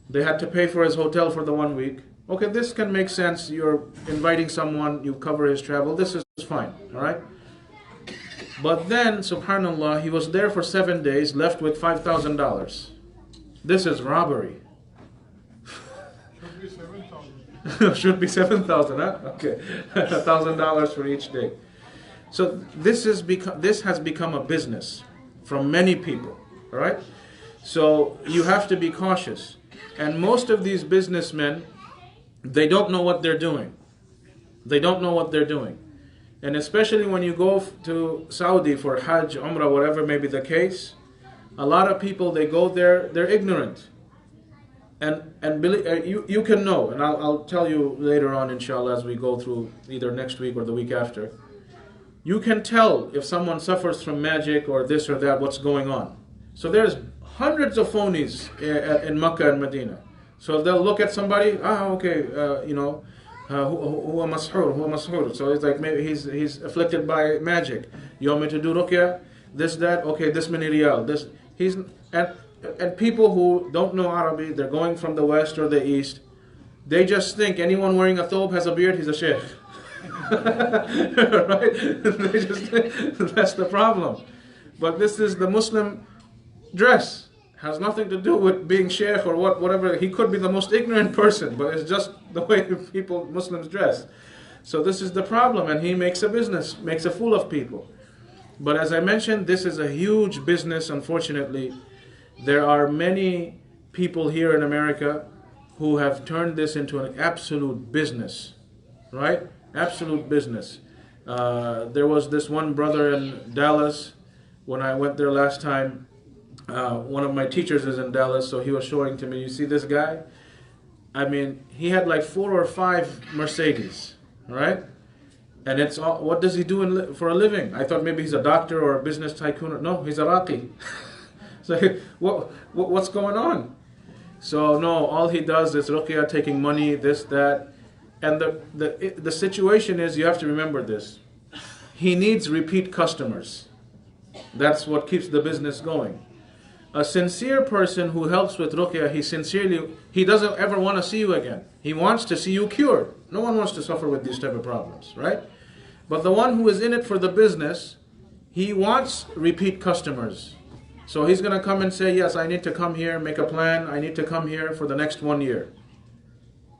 They had to pay for his hotel for the 1 week. Okay, this can make sense. You're inviting someone, you cover his travel. This is fine, all right? But then, subhanAllah, he was there for 7 days, left with $5,000. This is robbery. Should be 7,000. Should be 7,000, huh? Okay, $1,000 for each day. So this has become a business from many people, all right? So you have to be cautious. And most of these businessmen, they don't know what they're doing. They don't know what they're doing. And especially when you go to Saudi for Hajj, Umrah, whatever may be the case, a lot of people, they go there, they're ignorant. And believe, you can know, and I'll tell you later on, inshallah, as we go through either next week or the week after. You can tell if someone suffers from magic or this or that, what's going on. So there's hundreds of phonies in Makkah and Medina. So they'll look at somebody, okay, huwa mashur. So it's like maybe he's afflicted by magic. You want me to do ruqyah? This, that, okay, this many riyal. And people who don't know Arabic, they're going from the west or the east, they just think anyone wearing a thobe has a beard, he's a sheikh. Right? They just think that's the problem. But this is the Muslim dress. Has nothing to do with being sheikh or whatever. He could be the most ignorant person, but it's just the way Muslims dress. So this is the problem, and he makes a business, makes a fool of people. But as I mentioned, this is a huge business, unfortunately. There are many people here in America who have turned this into an absolute business, right? Absolute business. There was this one brother in Dallas, when I went there last time. One of my teachers is in Dallas, so he was showing to me, you see this guy? I mean, he had like 4 or 5 Mercedes, right? And it's all, what does he do for a living? I thought maybe he's a doctor or a business tycoon. No, he's a raqi. So what's going on? So no, all he does is ruqyah, taking money, this, that. And the situation is, you have to remember this. He needs repeat customers. That's what keeps the business going. A sincere person who helps with ruqyah, he doesn't ever want to see you again. He wants to see you cured. No one wants to suffer with these type of problems, right? But the one who is in it for the business, he wants repeat customers. So he's going to come and say, yes, I need to come here, make a plan. I need to come here for the next 1 year,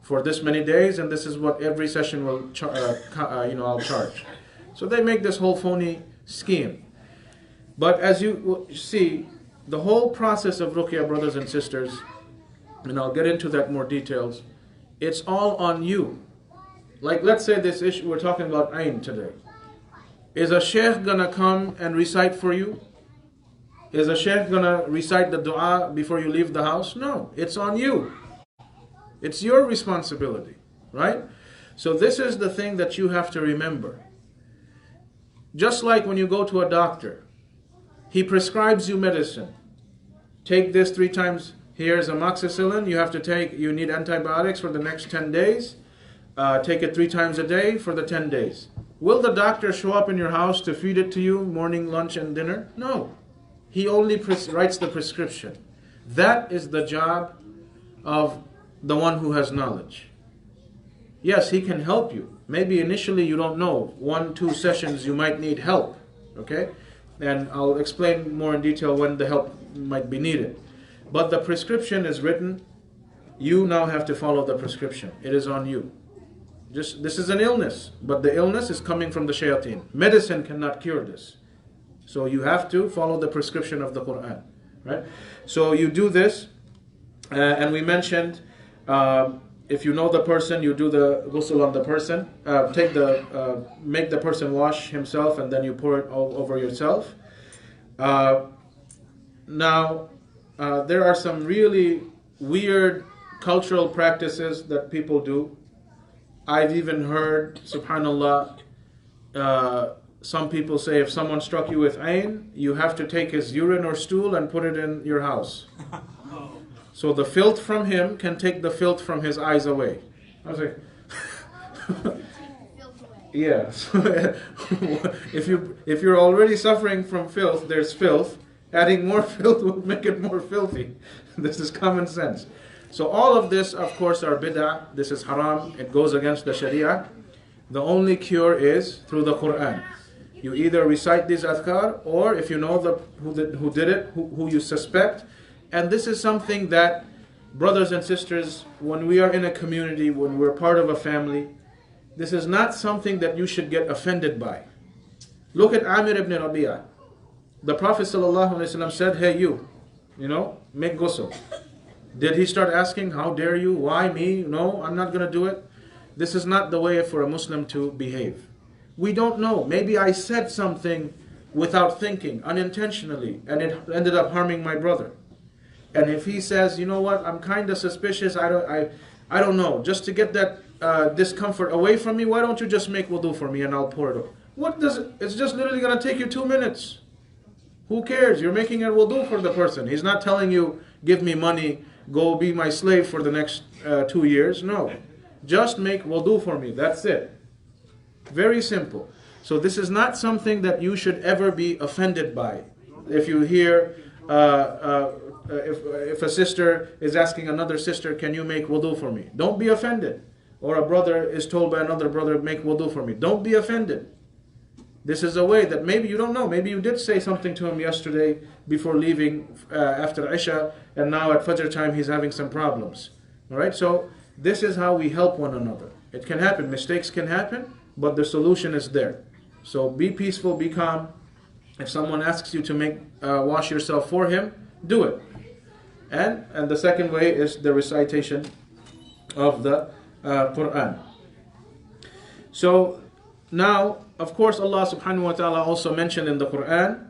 for this many days, and this is what every session will I'll charge. So they make this whole phony scheme. But as you see, the whole process of ruqyah, brothers and sisters, and I'll get into that more details, it's all on you. Like, let's say this issue, we're talking about ayn today. Is a sheikh gonna come and recite for you? Is a sheikh gonna recite the dua before you leave the house? No, it's on you. It's your responsibility, right? So this is the thing that you have to remember. Just like when you go to a doctor, he prescribes you medicine. Take this 3 times. Here's amoxicillin. You need antibiotics for the next 10 days. Take it 3 times a day for the 10 days. Will the doctor show up in your house to feed it to you morning, lunch, and dinner? No. He only writes the prescription. That is the job of the one who has knowledge. Yes, he can help you. Maybe initially you don't know. 1, 2 sessions you might need help. Okay? And I'll explain more in detail when the help might be needed. But the prescription is written. You now have to follow the prescription. It is on you. This is an illness, but the illness is coming from the shayateen. Medicine cannot cure this. So you have to follow the prescription of the Quran. Right? So you do this, and we mentioned, if you know the person, you do the ghusl on the person. Make the person wash himself, and then you pour it all over yourself. Now, there are some really weird cultural practices that people do. I've even heard, subhanallah, some people say if someone struck you with ayn, you have to take his urine or stool and put it in your house. So the filth from him can take the filth from his eyes away. I was like, yeah. So if you're already suffering from filth, there's filth. Adding more filth will make it more filthy. This is common sense. So all of this, of course, are bid'ah. This is haram. It goes against the sharia. The only cure is through the Quran. You either recite these adhkar, or if you know who did it, who you suspect. And this is something that, brothers and sisters, when we are in a community, when we're part of a family, this is not something that you should get offended by. Look at Amir ibn Rabi'ah. The Prophet ﷺ said, hey you, make ghusl. Did he start asking, how dare you, why me? No, I'm not going to do it. This is not the way for a Muslim to behave. We don't know. Maybe I said something without thinking, unintentionally, and it ended up harming my brother. And if he says, you know what, I'm kind of suspicious, I don't know, just to get that discomfort away from me, why don't you just make wudu for me and I'll pour it over? It's just literally going to take you 2 minutes. Who cares? You're making a wudu for the person. He's not telling you, give me money, go be my slave for the next 2 years. No. Just make wudu for me. That's it. Very simple. So this is not something that you should ever be offended by. If you hear, if a sister is asking another sister, can you make wudu for me? Don't be offended. Or a brother is told by another brother, make wudu for me. Don't be offended. This is a way that maybe you don't know. Maybe you did say something to him yesterday before leaving after Isha, and now at Fajr time he's having some problems. Alright, so this is how we help one another. It can happen, mistakes can happen, but the solution is there. So be peaceful, be calm. If someone asks you to wash yourself for him, do it. And the second way is the recitation of the Quran. So now, of course, Allah subhanahu wa ta'ala also mentioned in the Quran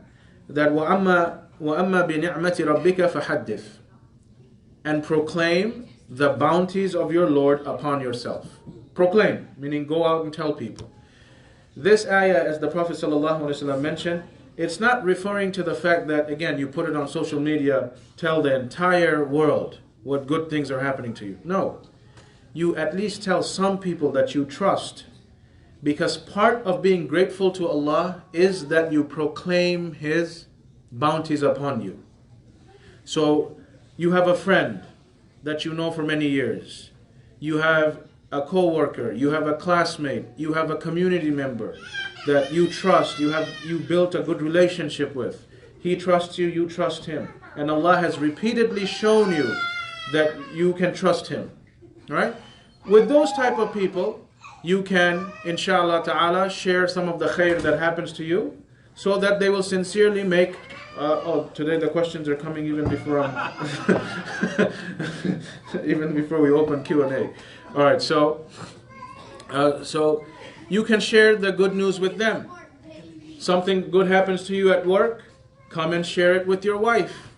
that وَأَمَّا بِنِعْمَةِ رَبِّكَ فَحَدِّثْ, and proclaim the bounties of your Lord upon yourself. Proclaim, meaning go out and tell people. This ayah, as the Prophet sallallahu alaihi wasallam mentioned, it's not referring to the fact that, again, you put it on social media, tell the entire world what good things are happening to you. No. You at least tell some people that you trust. Because part of being grateful to Allah is that you proclaim His bounties upon you. So you have a friend that you know for many years. You have a co-worker, you have a classmate, you have a community member that you trust, you built a good relationship with. He trusts you, you trust him. And Allah has repeatedly shown you that you can trust him. Right? With those type of people, you can, inshallah ta'ala, share some of the khair that happens to you, so that they will sincerely make, today the questions are coming even before even before we open Q&A. Alright, so you can share the good news with them. Something good happens to you at work, come and share it with your wife.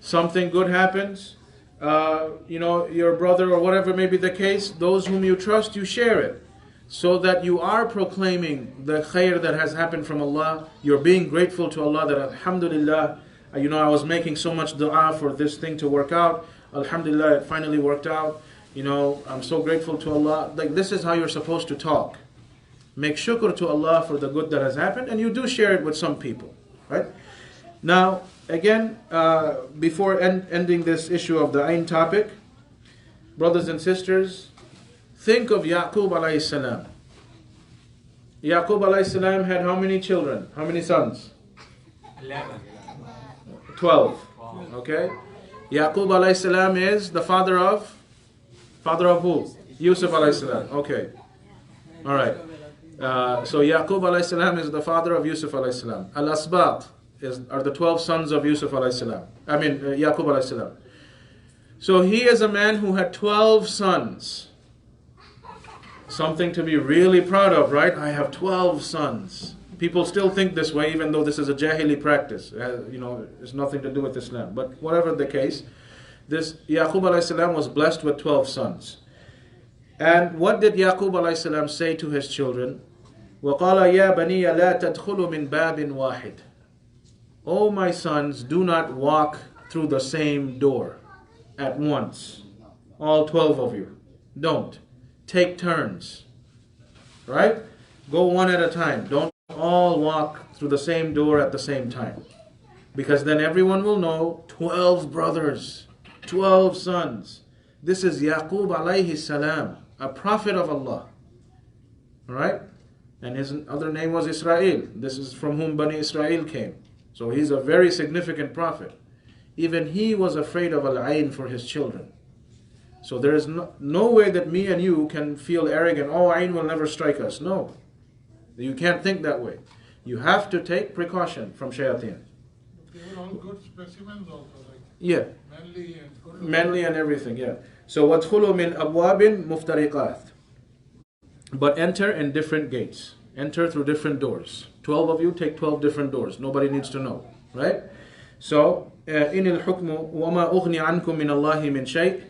Something good happens, your brother or whatever may be the case, those whom you trust, you share it. So that you are proclaiming the khair that has happened from Allah. You're being grateful to Allah that alhamdulillah, I was making so much dua for this thing to work out. Alhamdulillah, it finally worked out. I'm so grateful to Allah. Like, this is how you're supposed to talk. Make shukr to Allah for the good that has happened, and you do share it with some people. Right? Now, again, before ending this issue of the Ain topic, brothers and sisters, think of Yaqub alayhi salam. Yaqub alayhi salam had how many children? How many sons? 11. 12. Okay? Yaqub alayhi salam is the father of who? Yusuf alayhi salam. Okay. Alright. So Yaqub alayhi salam is the father of Yusuf alayhi salam. Al-Asbat are the 12 sons of Yusuf alayhi salam. Yaqub alayhi salam. So he is a man who had 12 sons. Something to be really proud of, right? I have 12 sons. People still think this way, even though this is a jahili practice. It's nothing to do with Islam. But whatever the case, this Yaqub alayhi salam was blessed with 12 sons. And what did Yaqub alayhi salam say to his children? وَقَالَ يَا بَنِيَّ لَا تَدْخُلُوا مِنْ بَابٍ وَاحِدٍ. O my sons, do not walk through the same door at once. All 12 of you. Don't. Take turns. Right? Go one at a time. Don't all walk through the same door at the same time. Because then everyone will know 12 brothers, 12 sons. This is Yaqub alayhi salam, a prophet of Allah. Alright? And his other name was Israel. This is from whom Bani Israel came. So he's a very significant prophet. Even he was afraid of al-ayn for his children. So there is no way that me and you can feel arrogant, ayn will never strike us. No. You can't think that way. You have to take precaution from shayateen. They were all good specimens also, like manly and everything, yeah. So وَادْخُلُوا مِنْ أَبْوَابٍ مُفْتَرِقَاتٍ. But enter in different gates. Enter through different doors. 12 of you take 12 different doors. Nobody needs to know. Right? So, إِنِ الْحُكْمُ وَمَا أُغْنِي عَنْكُم مِّنَ اللَّهِ مِنْ شَيْءٍ.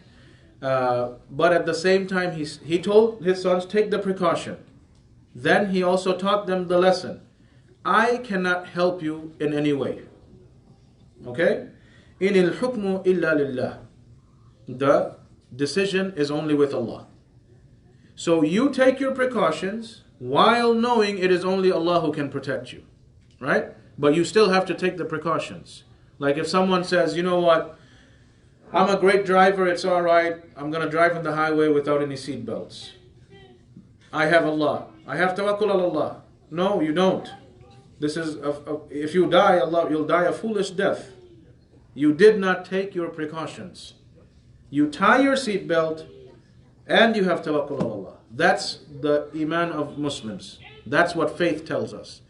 But at the same time, he told his sons, take the precaution. Then he also taught them the lesson. I cannot help you in any way. Okay? Inil hukmu illa lillah. The decision is only with Allah. So you take your precautions while knowing it is only Allah who can protect you. Right? But you still have to take the precautions. Like if someone says, you know what, I'm a great driver, it's alright, I'm going to drive on the highway without any seat belts. I have Allah. I have tawakkul ala Allah. No, you don't. This is, if you die, you'll die a foolish death. You did not take your precautions. You tie your seat belt and you have tawakkul ala Allah. That's the iman of Muslims. That's what faith tells us.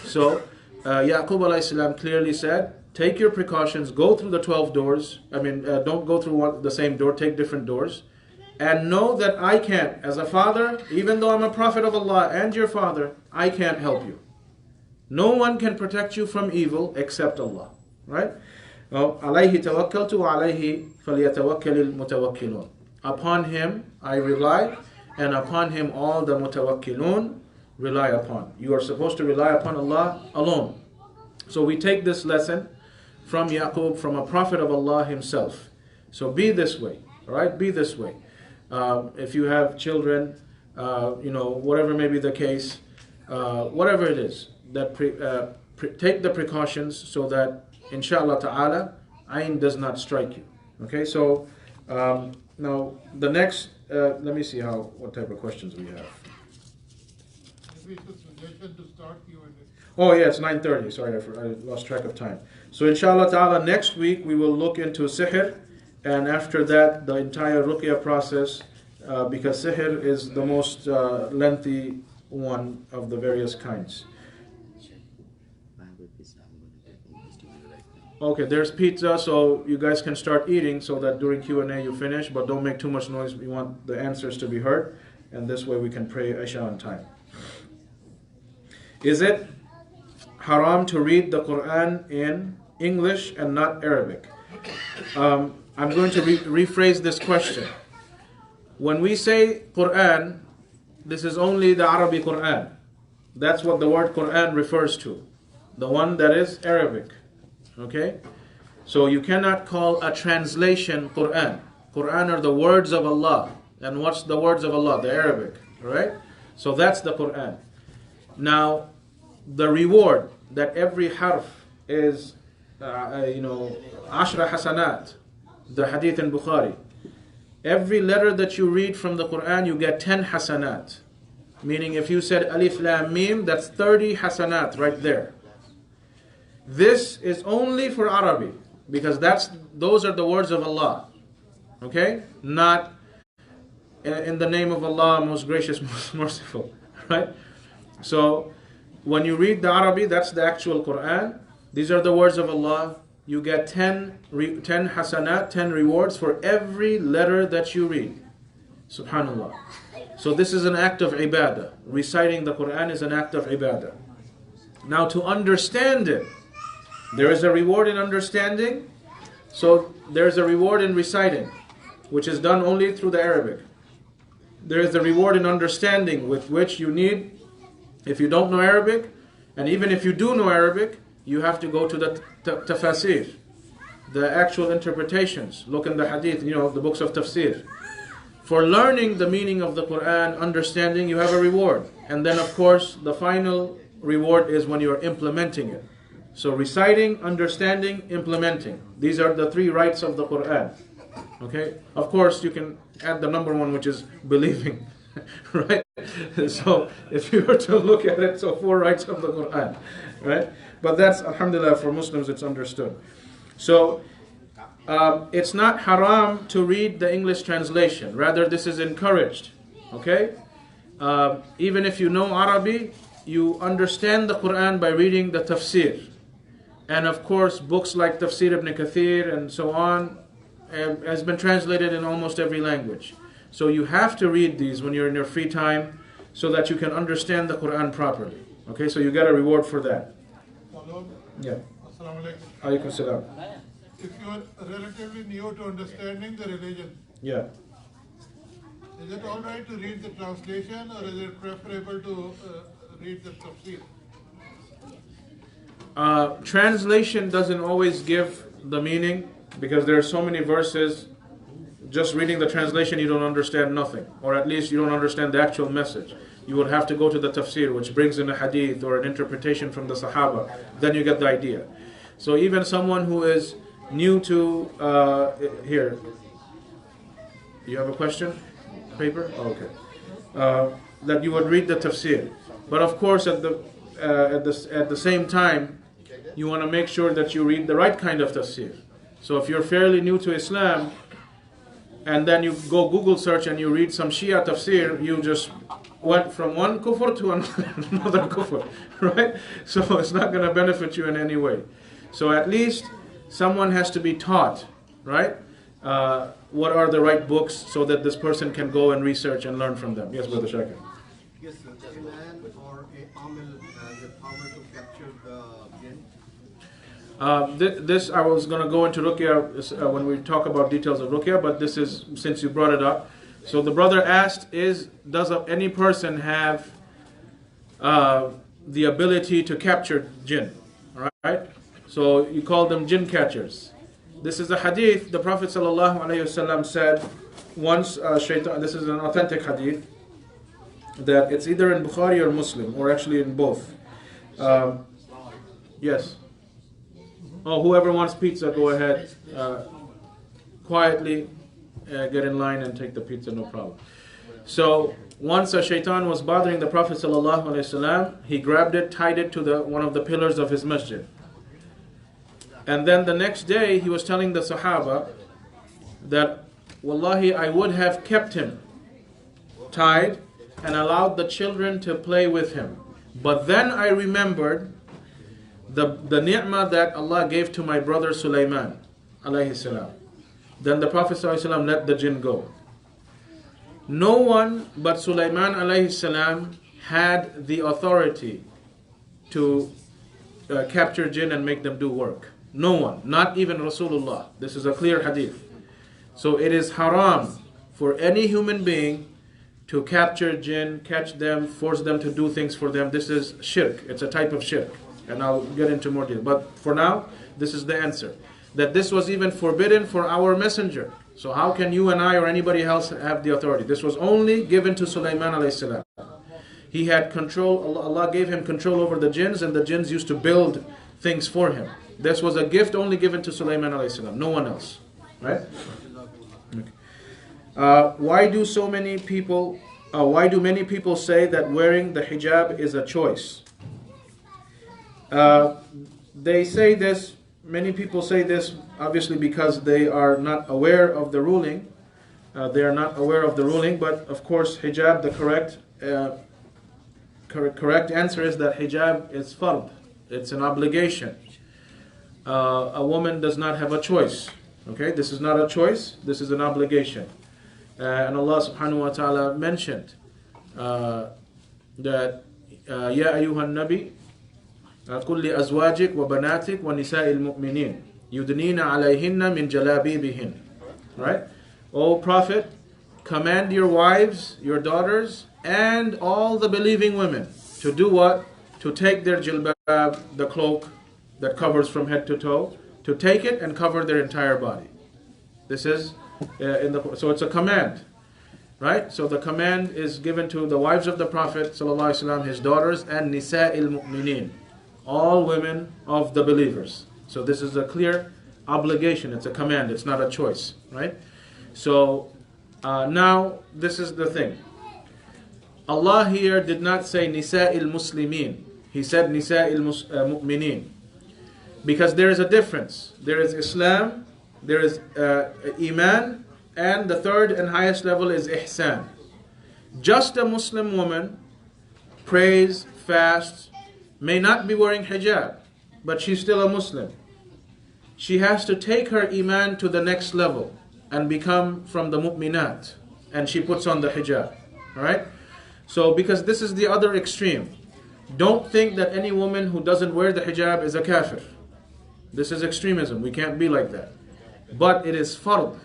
So, Yaqub alayhi salam clearly said, take your precautions, go through the 12 doors. Don't go through the same door, take different doors. And know that I can't, as a father, even though I'm a prophet of Allah and your father, I can't help you. No one can protect you from evil except Allah. Right? Alayhi tawakkaltu wa alayhi falyatawakkalil mutawakkilun. Upon him I rely, and upon him all the mutawakkilun rely upon. You are supposed to rely upon Allah alone. So we take this lesson from Yaqub, from a prophet of Allah himself. So be this way, all right? Be this way. If you have children, whatever may be the case, whatever it is, that take the precautions so that, inshallah ta'ala, ayn does not strike you. Okay, so now the next, let me see what type of questions we have. Maybe it's a suggestion to start Q&A. Oh yeah, it's 9:30. Sorry, I lost track of time. So inshallah ta'ala, next week we will look into sihr, and after that the entire Ruqiyah process, because sihr is the most lengthy one of the various kinds. Okay, there's pizza, so you guys can start eating so that during Q&A you finish, but don't make too much noise. We want the answers to be heard, and this way we can pray Isha on time. Is it haram to read the Quran in English and not Arabic? I'm going to rephrase this question. When we say Quran, this is only the Arabic Quran. That's what the word Quran refers to. The one that is Arabic. Okay? So you cannot call a translation Quran. Quran are the words of Allah. And what's the words of Allah? The Arabic. Right? So that's the Quran. Now, the reward that every harf is, ashra hasanat, the hadith in Bukhari. Every letter that you read from the Quran, you get 10 hasanat. Meaning if you said alif lam mim, that's 30 hasanat right there. This is only for Arabic, because those are the words of Allah. Okay? Not in the name of Allah, most gracious, most merciful. Right? So, when you read the Arabic, that's the actual Quran. These are the words of Allah. You get 10 hasanat, 10 rewards for every letter that you read. Subhanallah. So this is an act of ibadah. Reciting the Quran is an act of ibadah. Now to understand it, there is a reward in understanding. So there is a reward in reciting, which is done only through the Arabic. There is a reward in understanding, with which you need, if you don't know Arabic, and even if you do know Arabic, you have to go to the tafasir, the actual interpretations. Look in the hadith, the books of tafsir. For learning the meaning of the Quran, understanding, you have a reward. And then of course, the final reward is when you are implementing it. So reciting, understanding, implementing. These are the 3 rights of the Quran. Okay? Of course, you can add the number 1, which is believing. Right? So if you were to look at it, so 4 rights of the Quran. Right? But that's, alhamdulillah, for Muslims it's understood. So it's not haram to read the English translation. Rather, this is encouraged. Okay? Even if you know Arabic, you understand the Quran by reading the tafsir. And of course, books like Tafsir ibn Kathir and so on has been translated in almost every language. So you have to read these when you're in your free time so that you can understand the Quran properly. Okay, so you get a reward for that. Follow? Yeah. Assalamu alaikum. Alaikum salam. If you are relatively new to understanding the religion, Yeah. is it all right to read the translation, or is it preferable to read the tafsir? Translation doesn't always give the meaning, because there are so many verses. Just reading the translation, you don't understand nothing, or at least you don't understand the actual message. You would have to go to the tafsir, which brings in a hadith or an interpretation from the Sahaba. Then you get the idea. So even someone who is new to here, you have a question? Paper? Oh, okay. That you would read the tafsir, but of course at the same time, you want to make sure that you read the right kind of tafsir. So if you're fairly new to Islam, and then you go Google search and you read some Shia tafsir, you just went from one kufr to another kufr, right? So it's not going to benefit you in any way. So at least someone has to be taught, right? What are the right books, so that this person can go and research and learn from them. Yes, Brother Shakir. Yes, sir. A man or a amil has the power to capture the jinn? This I was going to go into Ruqiyah when we talk about details of Ruqiyah, but this is, since you brought it up. So the brother asked, does any person have the ability to capture jinn? Right? So you call them jinn catchers. This is a hadith. The Prophet ﷺ said once, shaitan, this is an authentic hadith, that it's either in Bukhari or Muslim, or actually in both. Yes. Oh, whoever wants pizza, go ahead. Quietly get in line and take the pizza, no problem. So once a shaitan was bothering the Prophet ﷺ, he grabbed it, tied it to one of the pillars of his masjid. And then the next day he was telling the Sahaba that, Wallahi, I would have kept him tied and allowed the children to play with him. But then I remembered the ni'mah that Allah gave to my brother Sulaiman alayhi salam. Then the Prophet ﷺ let the jinn go. No one but Sulaiman alayhi salam had the authority to capture jinn and make them do work. No one, not even Rasulullah. This is a clear hadith. So it is haram for any human being to capture jinn, catch them, force them to do things for them. This is shirk. It's a type of shirk. And I'll get into more detail. But for now, this is the answer. That this was even forbidden for our messenger. So how can you and I or anybody else have the authority? This was only given to Sulaiman alayhi salam. He had control, Allah gave him control over the jinns, and the jinns used to build things for him. This was a gift only given to Sulaiman alayhi salam, no one else. Right? Okay. Why do many people say that wearing the hijab is a choice? They say this, many people say this obviously because they are not aware of the ruling. They are not aware of the ruling, but of course hijab, the correct answer is that hijab is fard. It's an obligation. A woman does not have a choice. Okay, this is not a choice, this is an obligation. And Allah subhanahu wa ta'ala mentioned that Ya ayyuhan nabi قل لأزواجك وبناتك ونساء المؤمنين يدنين عليهن من جلابيبهن. Right? O Prophet, command your wives, your daughters, and all the believing women to do what? To take their jilbab, the cloak that covers from head to toe, to take it and cover their entire body. This is so it's a command, right? So the command is given to the wives of the Prophet ﷺ, his daughters, and nisa'il mu'minin, all women of the believers. So this is a clear obligation. It's a command. It's not a choice, right? So now this is the thing. Allah here did not say nisa'il muslimin. He said nisa'il mu'minin. Because there is a difference. There is Islam, there is Iman, and the third and highest level is Ihsan. Just a Muslim woman prays, fasts, may not be wearing hijab, but she's still a Muslim. She has to take her Iman to the next level and become from the mu'minat, and she puts on the hijab. Alright? So because this is the other extreme. Don't think that any woman who doesn't wear the hijab is a kafir. This is extremism. We can't be like that. But it is fard.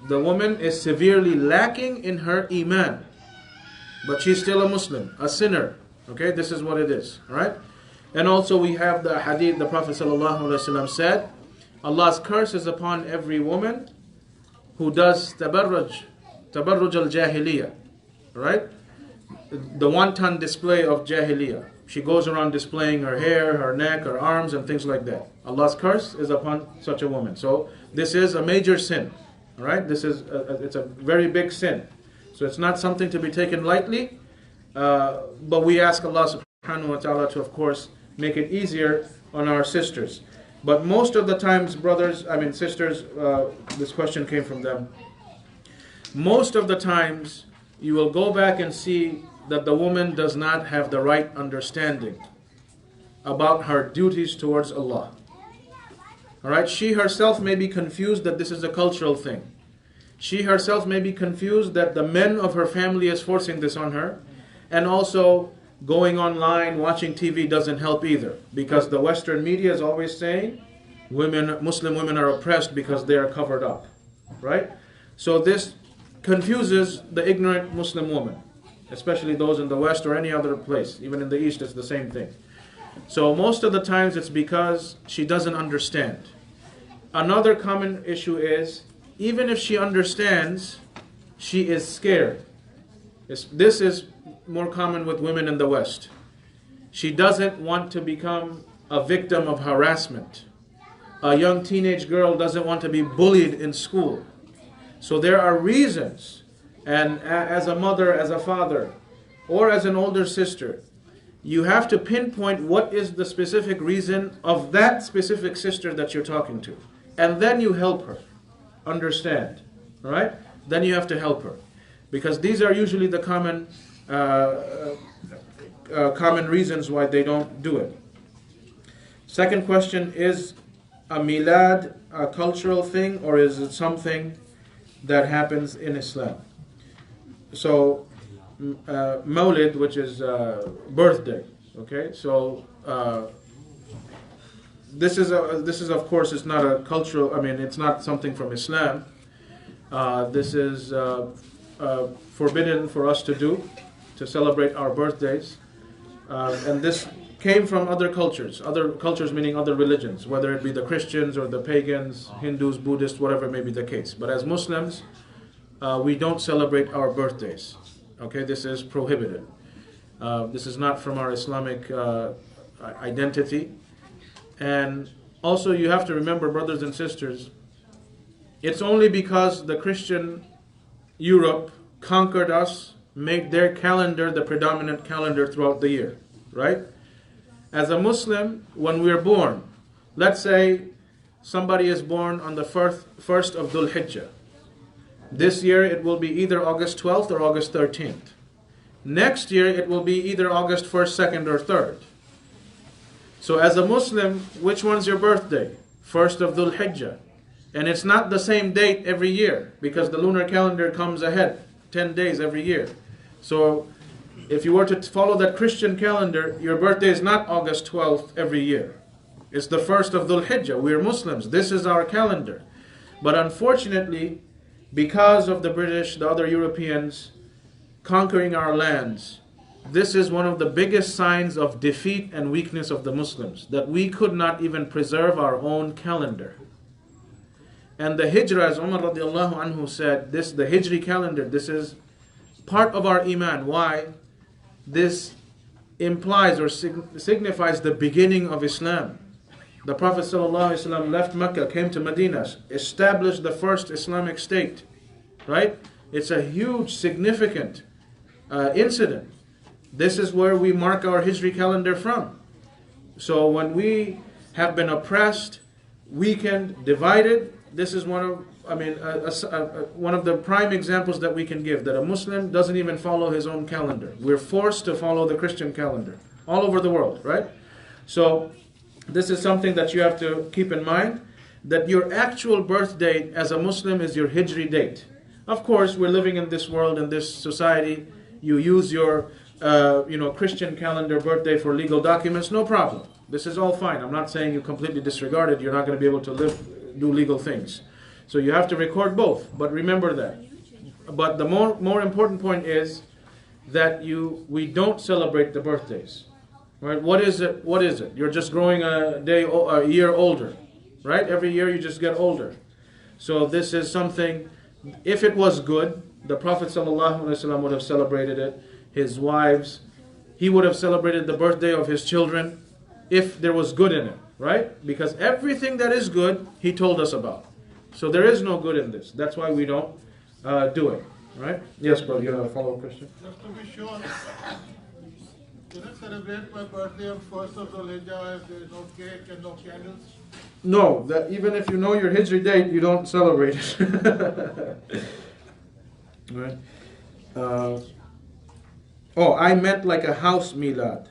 The woman is severely lacking in her iman. But she's still a Muslim, a sinner. Okay, this is what it is. Right? And also we have the hadith, the Prophet ﷺ said, Allah's curse is upon every woman who does tabarruj al-jahiliyyah, right? The wanton display of jahiliyyah. She goes around displaying her hair, her neck, her arms, and things like that. Allah's curse is upon such a woman. So this is a major sin, all right? It's a very big sin. So it's not something to be taken lightly, but we ask Allah subhanahu wa ta'ala to, of course, make it easier on our sisters. But most of the times, sisters, this question came from them. Most of the times, you will go back and see that the woman does not have the right understanding about her duties towards Allah. Alright, she herself may be confused that this is a cultural thing. She herself may be confused that the men of her family is forcing this on her. And also, going online, watching TV doesn't help either. Because the Western media is always saying, Muslim women are oppressed because they are covered up. Right? So this confuses the ignorant Muslim woman, especially those in the West or any other place. Even in the East, it's the same thing. So most of the times it's because she doesn't understand. Another common issue is, even if she understands, she is scared. This is more common with women in the West. She doesn't want to become a victim of harassment. A young teenage girl doesn't want to be bullied in school. So there are reasons, and as a mother, as a father, or as an older sister, you have to pinpoint what is the specific reason of that specific sister that you're talking to. And then you help her understand. All right? Then you have to help her. Because these are usually the common reasons why they don't do it. Second question, is a milad a cultural thing, or is it something that happens in Islam? So, Mawlid, which is birthday, okay? So, this is of course, it's not a cultural, it's not something from Islam. This is forbidden for us to do, to celebrate our birthdays. And this came from other cultures meaning other religions, whether it be the Christians or the pagans, Hindus, Buddhists, whatever may be the case. But as Muslims, we don't celebrate our birthdays. Okay, this is prohibited. This is not from our Islamic identity. And also you have to remember, brothers and sisters, it's only because the Christian Europe conquered us, made their calendar the predominant calendar throughout the year, right? As a Muslim, when we're born, let's say somebody is born on the first of Dhul Hijjah. This year it will be either August 12th or August 13th. Next year it will be either August 1st, 2nd, or 3rd. So as a Muslim, which one's your birthday? First of Dhul Hijjah. And it's not the same date every year, because the lunar calendar comes ahead 10 days every year. So if you were to follow that Christian calendar, your birthday is not August 12th every year. It's the first of Dhul Hijjah. We're Muslims. This is our calendar. But unfortunately, because of the British, the other Europeans conquering our lands, this is one of the biggest signs of defeat and weakness of the Muslims, that we could not even preserve our own calendar. And the Hijrah, as Umar radiallahu anhu said, the Hijri calendar, this is part of our Iman. Why? This implies or signifies the beginning of Islam. The Prophet ﷺ left Mecca, came to Medina, established the first Islamic state. Right? It's a huge, significant incident. This is where we mark our Hijri calendar from. So when we have been oppressed, weakened, divided, this is one of the prime examples that we can give, that a Muslim doesn't even follow his own calendar. We're forced to follow the Christian calendar all over the world, right? So this is something that you have to keep in mind, that your actual birth date as a Muslim is your Hijri date. Of course, we're living in this world, in this society. You use your Christian calendar birthday for legal documents, no problem. This is all fine. I'm not saying you completely disregard it. You're not going to be able to do legal things. So you have to record both, but remember that. But the more important point is that we don't celebrate the birthdays. Right? What is it? What is it? You're just growing a year older, right? Every year you just get older. So this is something, if it was good, the Prophet ﷺ would have celebrated it, his wives, he would have celebrated the birthday of his children, if there was good in it, right? Because everything that is good, he told us about. So there is no good in this. That's why we don't do it, right? Yes, brother, you have a follow-up question? Just to be sure, can I celebrate my birthday on 1st of Dhul-Hijjah if there is no cake and no candles? No, that even if you know your Hijri date, you don't celebrate it. Right? I meant like a house milad.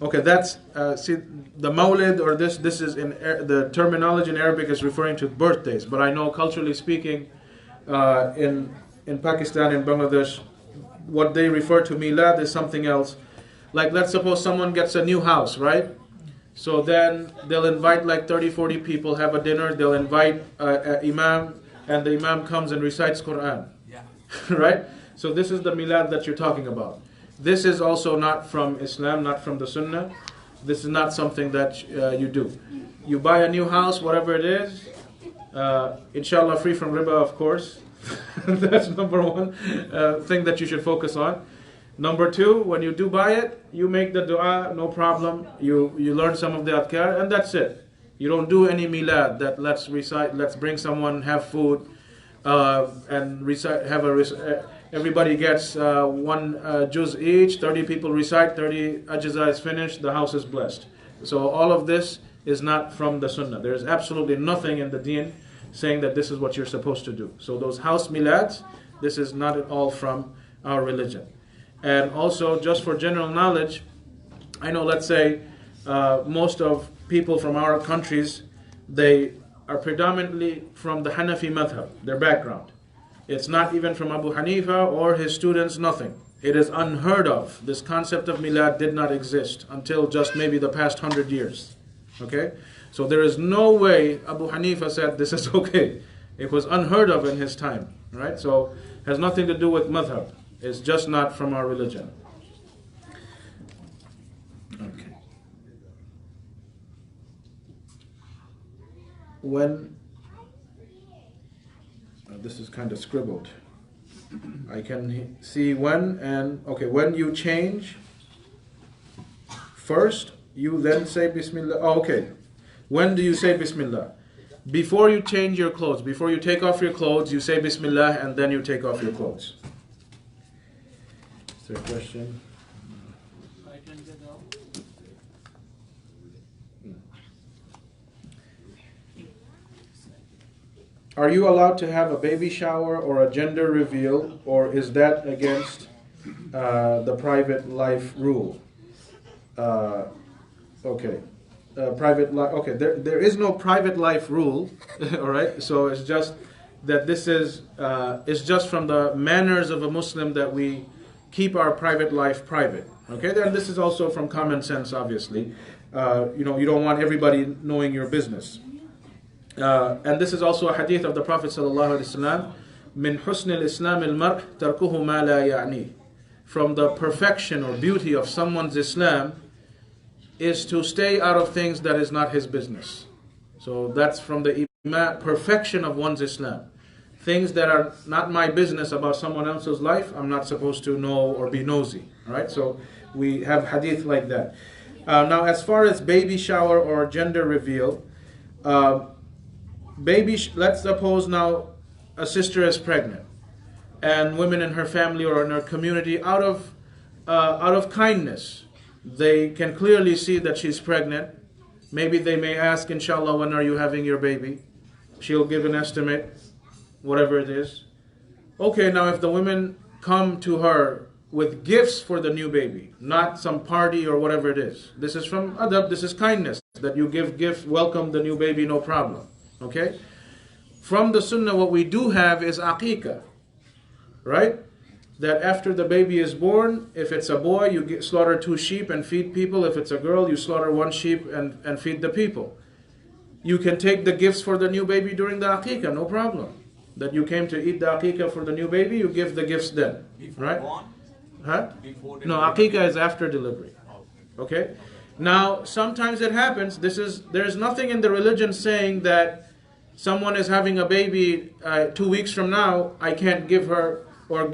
Okay, that's see the Mawlid, or this is in the terminology in Arabic is referring to birthdays. But I know culturally speaking, in Pakistan and Bangladesh, what they refer to milad is something else. Like, let's suppose someone gets a new house, right? So then they'll invite like 30, 40 people, have a dinner, they'll invite Imaam, and the Imaam comes and recites Quran. Yeah. Right? So this is the milad that you're talking about. This is also not from Islam, not from the Sunnah. This is not something that you do. You buy a new house, whatever it is, inshallah free from riba, of course. That's number one thing that you should focus on. Number two, when you do buy it, you make the dua, no problem. You learn some of the adhkar, and that's it. You don't do any milad that let's bring someone, have food, and recite, everybody gets one juz each, 30 people recite, 30 ajza is finished, the house is blessed. So all of this is not from the sunnah. There is absolutely nothing in the deen saying that this is what you're supposed to do. So those house milads, this is not at all from our religion. And also, just for general knowledge, I know, let's say, most of people from our countries, they are predominantly from the Hanafi madhab, their background. It's not even from Abu Hanifa or his students, nothing. It is unheard of. This concept of milad did not exist until just maybe the past 100 years. Okay? So there is no way Abu Hanifa said this is okay. It was unheard of in his time. Right? So it has nothing to do with madhab. It's just not from our religion. Okay. When this is kind of scribbled. I can see when and okay, when you change first, you then say Bismillah. Oh, okay. When do you say Bismillah? Before you change your clothes, before you take off your clothes, you say Bismillah and then you take off your clothes. Is there a question? Are you allowed to have a baby shower or a gender reveal, or is that against the private life rule? Okay. Private life. Okay, there is no private life rule. All right. So it's just that this is it's just from the manners of a Muslim that we keep our private life private. Okay. Then this is also from common sense, obviously. You don't want everybody knowing your business. And this is also a hadith of the Prophet ﷺ. Min husn al-Islam al-mar' tarkuhu ma la ya'ni. From the perfection or beauty of someone's Islam is to stay out of things that is not his business. So that's from the perfection of one's Islam. Things that are not my business about someone else's life, I'm not supposed to know or be nosy. All right? So we have hadith like that. Now, as far as baby shower or gender reveal, let's suppose now a sister is pregnant, and women in her family or in her community, out of kindness, they can clearly see that she's pregnant. Maybe they may ask, inshallah, when are you having your baby? She'll give an estimate, whatever it is. Okay, now if the women come to her with gifts for the new baby, not some party or whatever it is. This is from adab, this is kindness, that you give gifts, welcome the new baby, no problem. Okay? From the sunnah, what we do have is aqiqah, right? That after the baby is born, if it's a boy, you slaughter 2 sheep and feed people. If it's a girl, you slaughter 1 sheep and feed the people. You can take the gifts for the new baby during the aqiqah, no problem. That you came to eat the aqiqah for the new baby, you give the gifts then. Right? Huh? No, aqiqah is after delivery. Okay? Now, sometimes it happens. There's nothing in the religion saying that someone is having a baby 2 weeks from now, I can't give her or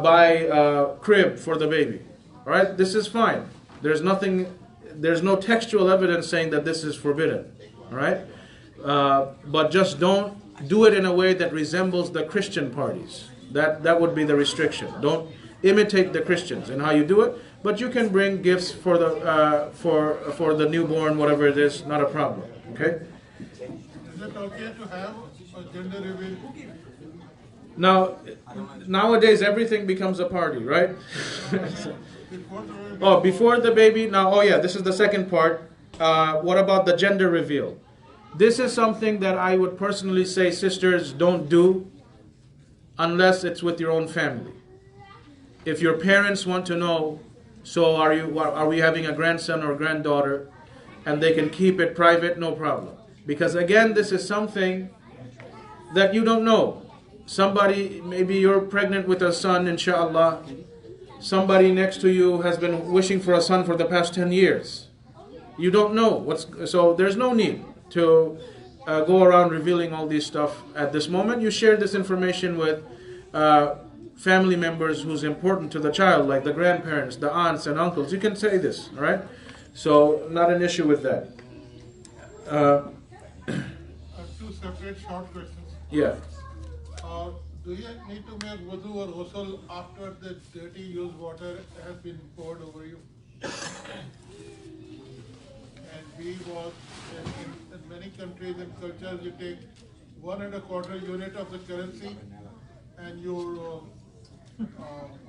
buy a crib for the baby. All right? This is fine. There's no textual evidence saying that this is forbidden. All right? But just don't do it in a way that resembles the Christian parties. That would be the restriction. Don't imitate the Christians in how you do it, but you can bring gifts for the newborn, whatever it is, not a problem. Okay? Is it okay to have a gender reveal? Now, nowadays everything becomes a party, right? Before the Oh, before the baby. Now, oh yeah, this is the second part. What about the gender reveal? This is something that I would personally say sisters don't do unless it's with your own family. If your parents want to know, so are we having a grandson or granddaughter, and they can keep it private, no problem. Because again, this is something that you don't know. Somebody, maybe you're pregnant with a son, inshallah. Somebody next to you has been wishing for a son for the past 10 years. You don't know so there's no need to go around revealing all this stuff at this moment. You share this information with family members who's important to the child, like the grandparents, the aunts and uncles. You can say this, all right? So not an issue with that. I have two separate short questions. Yeah. Do you need to make wudu or ghusl after the dirty used water has been poured over you? And B was, in many countries and cultures, you take 1.25 unit of the currency and you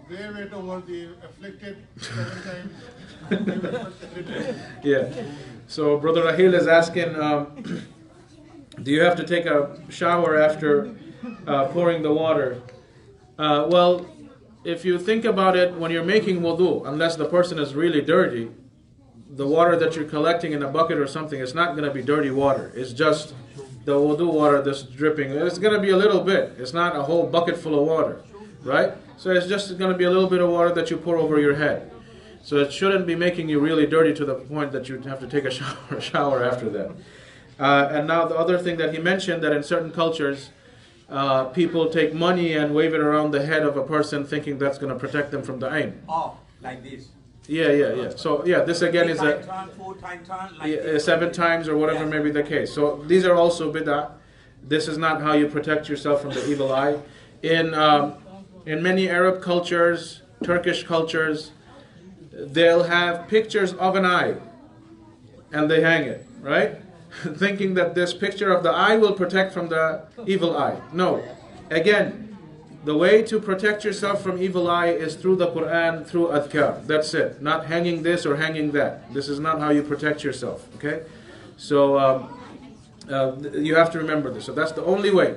wave it over the afflicted 7 times. Yeah. So Brother Rahil is asking, do you have to take a shower after pouring the water? Well, if you think about it, when you're making wudu, unless the person is really dirty, the water that you're collecting in a bucket or something, it's not going to be dirty water. It's just the wudu water that's dripping. It's going to be a little bit. It's not a whole bucket full of water, right? So it's just going to be a little bit of water that you pour over your head. So it shouldn't be making you really dirty to the point that you have to take a shower after that. And now the other thing that he mentioned, that in certain cultures, people take money and wave it around the head of a person thinking that's going to protect them from the ayn. Oh, like this. Yeah. So yeah, this again is a 7 times or whatever may be the case. So these are also bid'ah. This is not how you protect yourself from the evil eye. In many Arab cultures, Turkish cultures, they'll have pictures of an eye and they hang it, right? Thinking that this picture of the eye will protect from the evil eye. No. Again, the way to protect yourself from evil eye is through the Quran, through adhkar. That's it. Not hanging this or hanging that. This is not how you protect yourself. Okay? So you have to remember this. So that's the only way.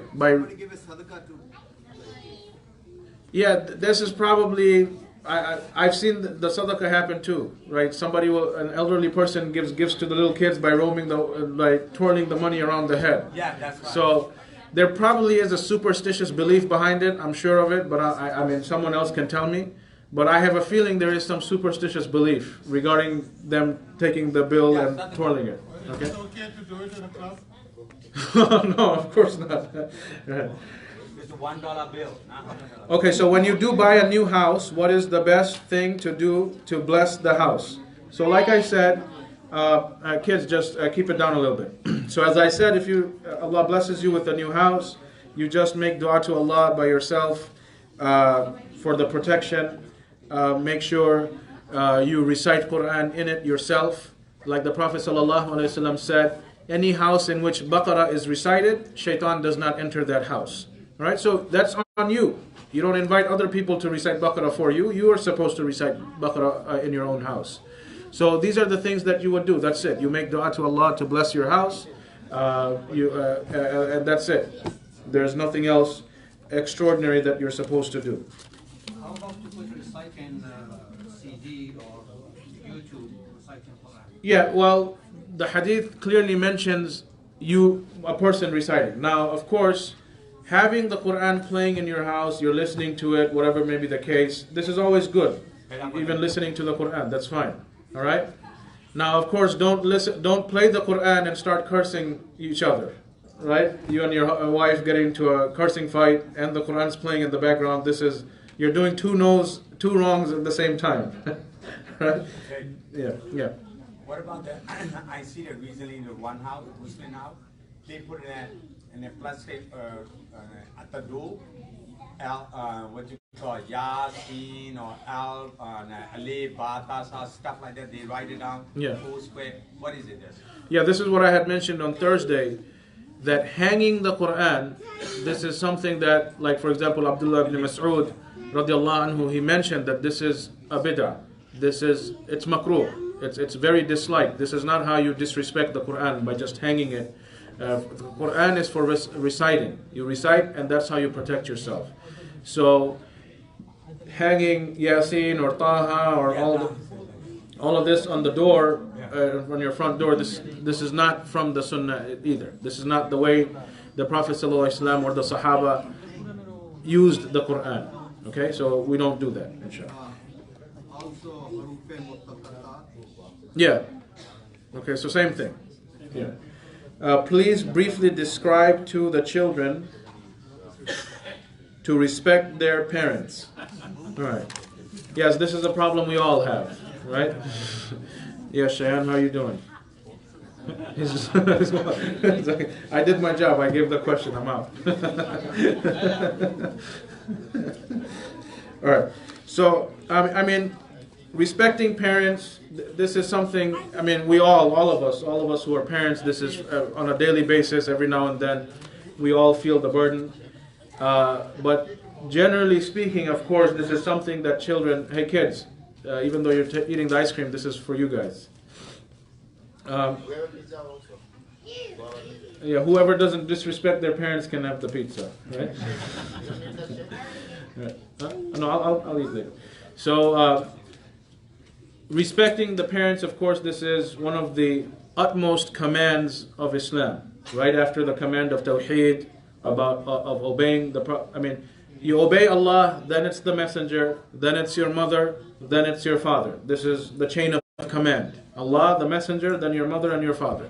Yeah, this is probably, I've seen the sadaqah happen too, right? An elderly person gives gifts to the little kids by twirling the money around the head. Yeah, that's right. So there probably is a superstitious belief behind it, I'm sure of it, but I mean, someone else can tell me. But I have a feeling there is some superstitious belief regarding them taking the bill and twirling it. Is it okay to do it in a club? No, of course not. It's a $1 bill. Okay, so when you do buy a new house, what is the best thing to do to bless the house? So like I said, kids, just keep it down a little bit. So as I said, if Allah blesses you with a new house, you just make dua to Allah by yourself for the protection. Make sure you recite Quran in it yourself. Like the Prophet ﷺ said, any house in which Baqarah is recited, shaitan does not enter that house. All right, so that's on you. You don't invite other people to recite Baqarah for you. You are supposed to recite Baqarah in your own house. So these are the things that you would do. That's it. You make dua to Allah to bless your house, and that's it. There's nothing else extraordinary that you're supposed to do. How about to put reciting CD or YouTube reciting Quran? Yeah, well, the hadith clearly mentions a person reciting. Now, of course, having the Quran playing in your house, you're listening to it, whatever may be the case, this is always good. Even listening to the Quran, that's fine. All right? Now, of course, don't play the Quran and start cursing each other, right? You and your wife getting into a cursing fight, and the Quran's playing in the background. You're doing two wrongs at the same time, right? Okay. Yeah. What about that? I see that recently in the one house, Muslim house, they put in a plastic at the door, what you call Yasin or Al, Ali, Batasa, stuff like that. They write it down. Yeah. Full square. What is it? Yeah, this is what I had mentioned on Thursday, that hanging the Quran, this is something that, like for example, Abdullah ibn Mas'ud, radiallahu anhu, he mentioned that this is a bid'ah. It's makruh. It's very disliked. This is not how you disrespect the Quran, by just hanging it. The Quran is for reciting. You recite, and that's how you protect yourself. So, hanging Yasin or Taha or all of this on the door, on your front door, this is not from the Sunnah either. This is not the way the Prophet ﷺ or the Sahaba used the Quran. Okay, so we don't do that, inshallah. Yeah. Okay, so same thing. Yeah. Please briefly describe to the children to respect their parents. All right. Yes, this is a problem we all have, right? Yes, Shayan, how are you doing? I did my job. I gave the question. I'm out. All right. So, I mean, respecting parents, this is something, I mean, all of us who are parents, this is on a daily basis, every now and then, we all feel the burden. But generally speaking, of course, this is something that children, hey kids, even though you're eating the ice cream, this is for you guys. Yeah, whoever doesn't disrespect their parents can have the pizza, right? Right. No, I'll eat later. So, respecting the parents, of course, this is one of the utmost commands of Islam. Right after the command of Taufique, of obeying you obey Allah, then it's the messenger, then it's your mother, then it's your father. This is the chain of command. Allah, the messenger, then your mother and your father.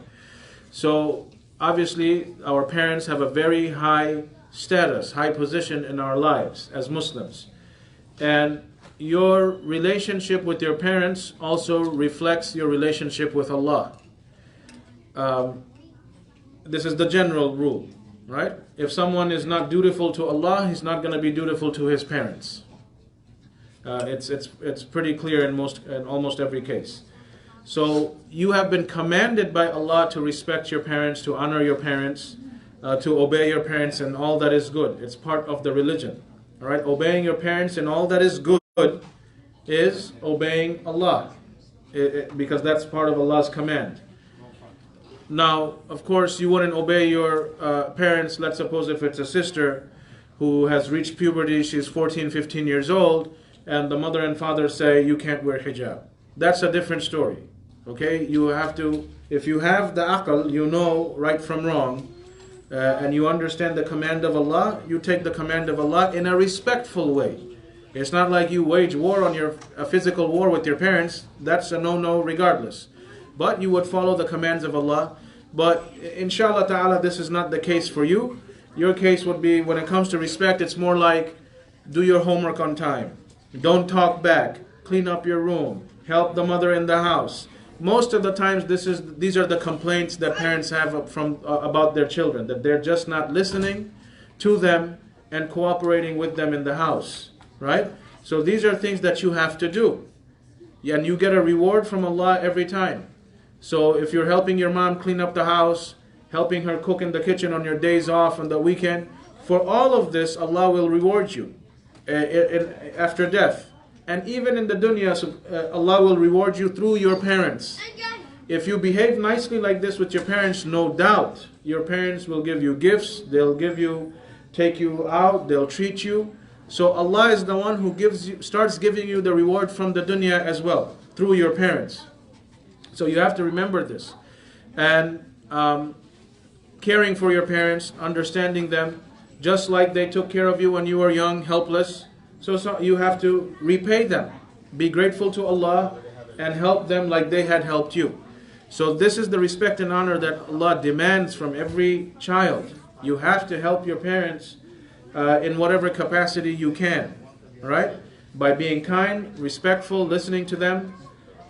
So obviously our parents have a very high status, high position in our lives as Muslims. And your relationship with your parents also reflects your relationship with Allah. This is the general rule, right? If someone is not dutiful to Allah, he's not going to be dutiful to his parents. It's pretty clear in almost every case. So you have been commanded by Allah to respect your parents, to honor your parents, to obey your parents in all that is good. It's part of the religion. All right, obeying your parents in all that is good is obeying Allah, because that's part of Allah's command. Now, of course, you wouldn't obey your parents, let's suppose if it's a sister who has reached puberty, she's 14, 15 years old, and the mother and father say, you can't wear hijab. That's a different story. Okay, you have to, if you have the aql, you know right from wrong, and you understand the command of Allah, you take the command of Allah in a respectful way. It's not like you wage war on a physical war with your parents. That's a no-no regardless. But you would follow the commands of Allah. But inshallah ta'ala, this is not the case for you. Your case would be, when it comes to respect, it's more like, do your homework on time. Don't talk back. Clean up your room. Help the mother in the house. Most of the times, these are the complaints that parents have about their children, that they're just not listening to them and cooperating with them in the house, right? So these are things that you have to do, and you get a reward from Allah every time. So if you're helping your mom clean up the house, helping her cook in the kitchen on your days off on the weekend, for all of this, Allah will reward you after death. And even in the dunya, Allah will reward you through your parents. If you behave nicely like this with your parents, no doubt, your parents will give you gifts, they'll take you out, they'll treat you. So Allah is the one who starts giving you the reward from the dunya as well, through your parents. So you have to remember this. And caring for your parents, understanding them, just like they took care of you when you were young, helpless. So you have to repay them. Be grateful to Allah and help them like they had helped you. So this is the respect and honor that Allah demands from every child. You have to help your parents in whatever capacity you can, right? By being kind, respectful, listening to them.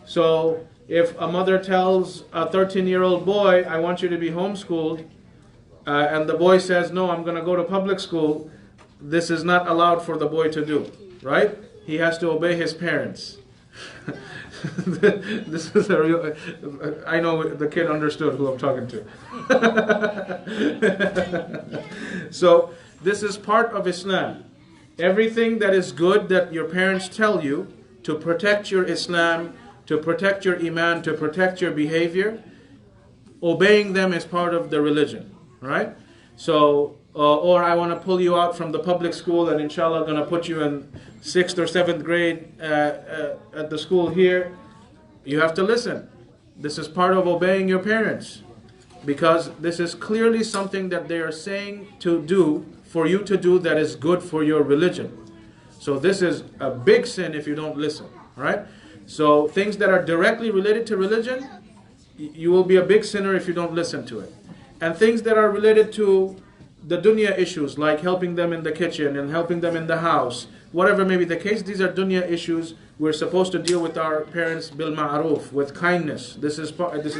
So if a mother tells a 13-year-old boy, I want you to be homeschooled, and the boy says, no, I'm going to go to public school, this is not allowed for the boy to do, right? He has to obey his parents. This is a real. I know the kid understood who I'm talking to. So this is part of Islam. Everything that is good that your parents tell you to protect your Islam, to protect your Iman, to protect your behavior, obeying them is part of the religion, right? So, or I want to pull you out from the public school and inshallah going to put you in 6th or 7th grade at the school here. You have to listen. This is part of obeying your parents, because this is clearly something that they are saying to do, for you to do, that is good for your religion. So this is a big sin if you don't listen, right? So things that are directly related to religion, you will be a big sinner if you don't listen to it. And things that are related to the dunya issues, like helping them in the kitchen and helping them in the house, whatever may be the case, these are dunya issues. We're supposed to deal with our parents bil ma'ruf, with kindness. This is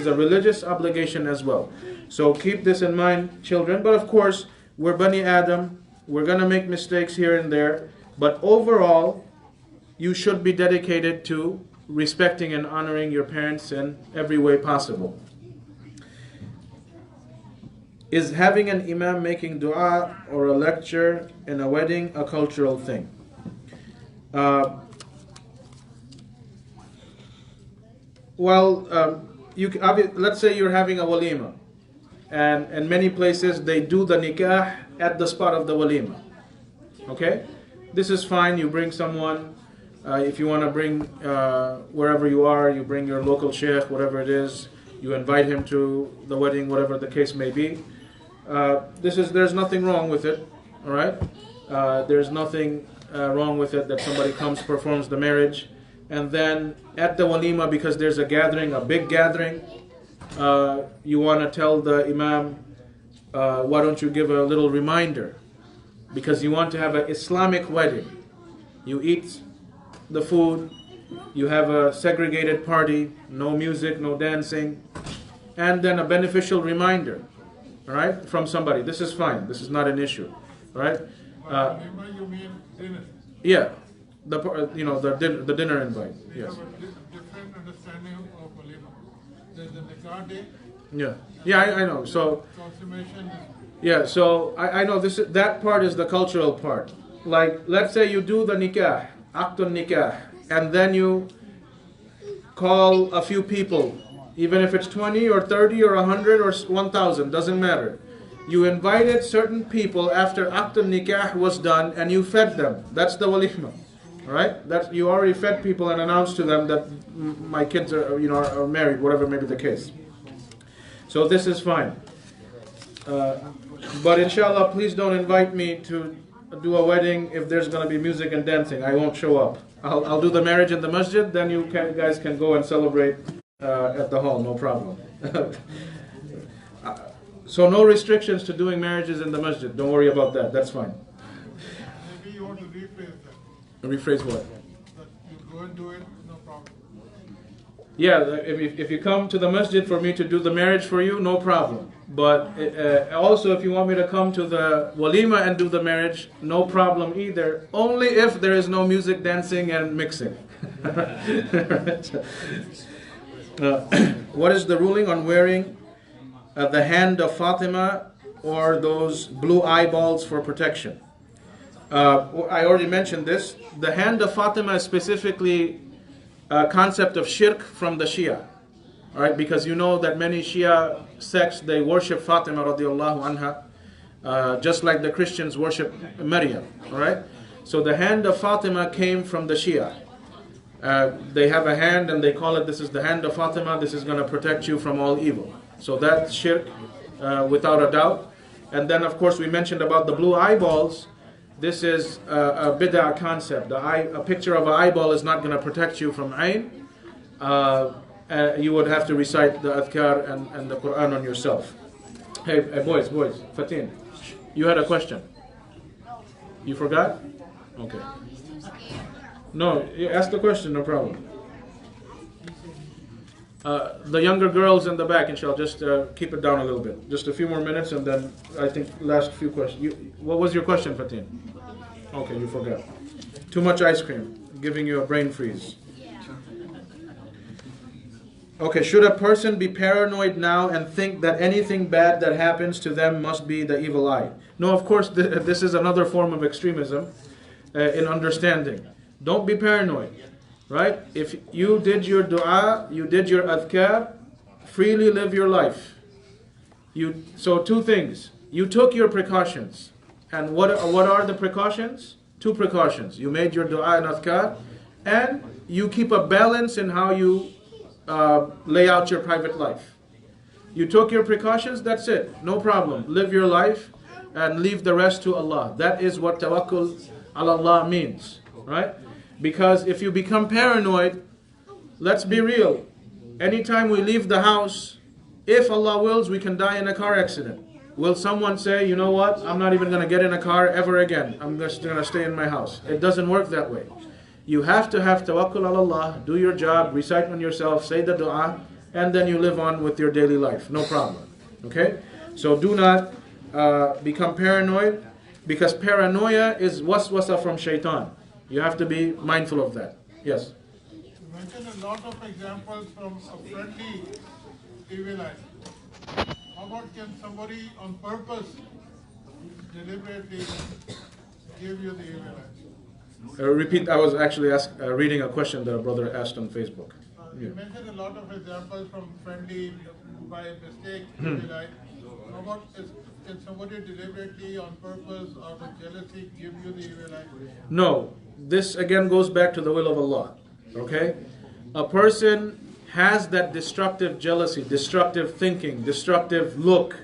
a religious obligation as well. So keep this in mind, children. But of course, we're Bani Adam. We're going to make mistakes here and there. But overall, you should be dedicated to respecting and honoring your parents in every way possible. Is having an imam making dua or a lecture in a wedding a cultural thing? Let's say you're having a walima, and in many places they do the nikah at the spot of the walima. Okay? This is fine. You bring someone. If you want to bring wherever you are, you bring your local sheikh, whatever it is. You invite him to the wedding, whatever the case may be. There's nothing wrong with it, all right? There's nothing wrong with it that somebody comes, performs the marriage, and then at the walima, because there's a gathering, a big gathering, you want to tell the imam, why don't you give a little reminder? Because you want to have an Islamic wedding. You eat the food, you have a segregated party, no music, no dancing, and then a beneficial reminder, all right, from somebody. This is fine. This is not an issue, all right? You mean dinner? Yeah, the dinner invite. We Yes. have a different understanding of walima. There's the nikah day. Yeah, I know. So Consummation is yeah, so I know that part is the cultural part. Like, let's say you do the nikah, aqdun nikah, and then you call a few people, even if it's 20 or 30 or 100 or 1,000, doesn't matter. You invited certain people after aqdun nikah was done and you fed them. That's the walima, right? You already fed people and announced to them that my kids are married, whatever may be the case. So this is fine. But inshallah, please don't invite me to do a wedding if there's going to be music and dancing. I won't show up. I'll do the marriage in the masjid, then you guys can go and celebrate at the hall, no problem. So no restrictions to doing marriages in the masjid. Don't worry about that. That's fine. maybe you want to rephrase that. Rephrase what? That you go and do it, no problem. Yeah, if you come to the masjid for me to do the marriage for you, no problem. But also if you want me to come to the walima and do the marriage, no problem either. Only if there is no music, dancing, and mixing. What is the ruling on wearing the hand of Fatima or those blue eyeballs for protection? I already mentioned this. The hand of Fatima is specifically a concept of shirk from the Shia. All right, because you know that many Shia sects, they worship Fatima radiallahu anha, just like the Christians worship Maryam. All right, so the hand of Fatima came from the Shia. They have a hand and they call it, this is the hand of Fatima, this is going to protect you from all evil. So that's shirk without a doubt. And then of course we mentioned about the blue eyeballs. This is a bid'ah concept. A picture of an eyeball is not going to protect you from ayn. you would have to recite the adhkar and the Quran on yourself. Hey, boys, Fatin, you had a question. You forgot? Okay. No, ask the question, no problem. The younger girls in the back, inshallah, just keep it down a little bit. Just a few more minutes, and then I think last few questions. What was your question, Fatin? Okay, you forgot. Too much ice cream, giving you a brain freeze. Okay, should a person be paranoid now and think that anything bad that happens to them must be the evil eye? No, of course, this is another form of extremism in understanding. Don't be paranoid, right? If you did your dua, you did your adhkar, freely live your life. So two things. You took your precautions. And what are the precautions? Two precautions. You made your dua and adhkar, and you keep a balance in how you lay out your private life. You took your precautions, that's it. No problem. Live your life and leave the rest to Allah. That is what tawakkul ala Allah means, right? Because if you become paranoid, let's be real. Anytime we leave the house, if Allah wills, we can die in a car accident. Will someone say, you know what, I'm not even going to get in a car ever again. I'm just going to stay in my house. It doesn't work that way. You have to have tawakkul ala Allah, do your job, recite on yourself, say the dua, and then you live on with your daily life. No problem. Okay? So do not become paranoid, because paranoia is waswasa from shaitan. You have to be mindful of that. Yes? You mentioned a lot of examples from a friendly evil eye. How about can somebody on purpose deliberately give you the evil eye? Repeat, I was actually reading a question that a brother asked on Facebook. You mentioned a lot of examples from friendly, by mistake, evil eye. How about can somebody deliberately, on purpose, out of jealousy, give you the evil eye? No. This again goes back to the will of Allah. Okay? A person has that destructive jealousy, destructive thinking, destructive look.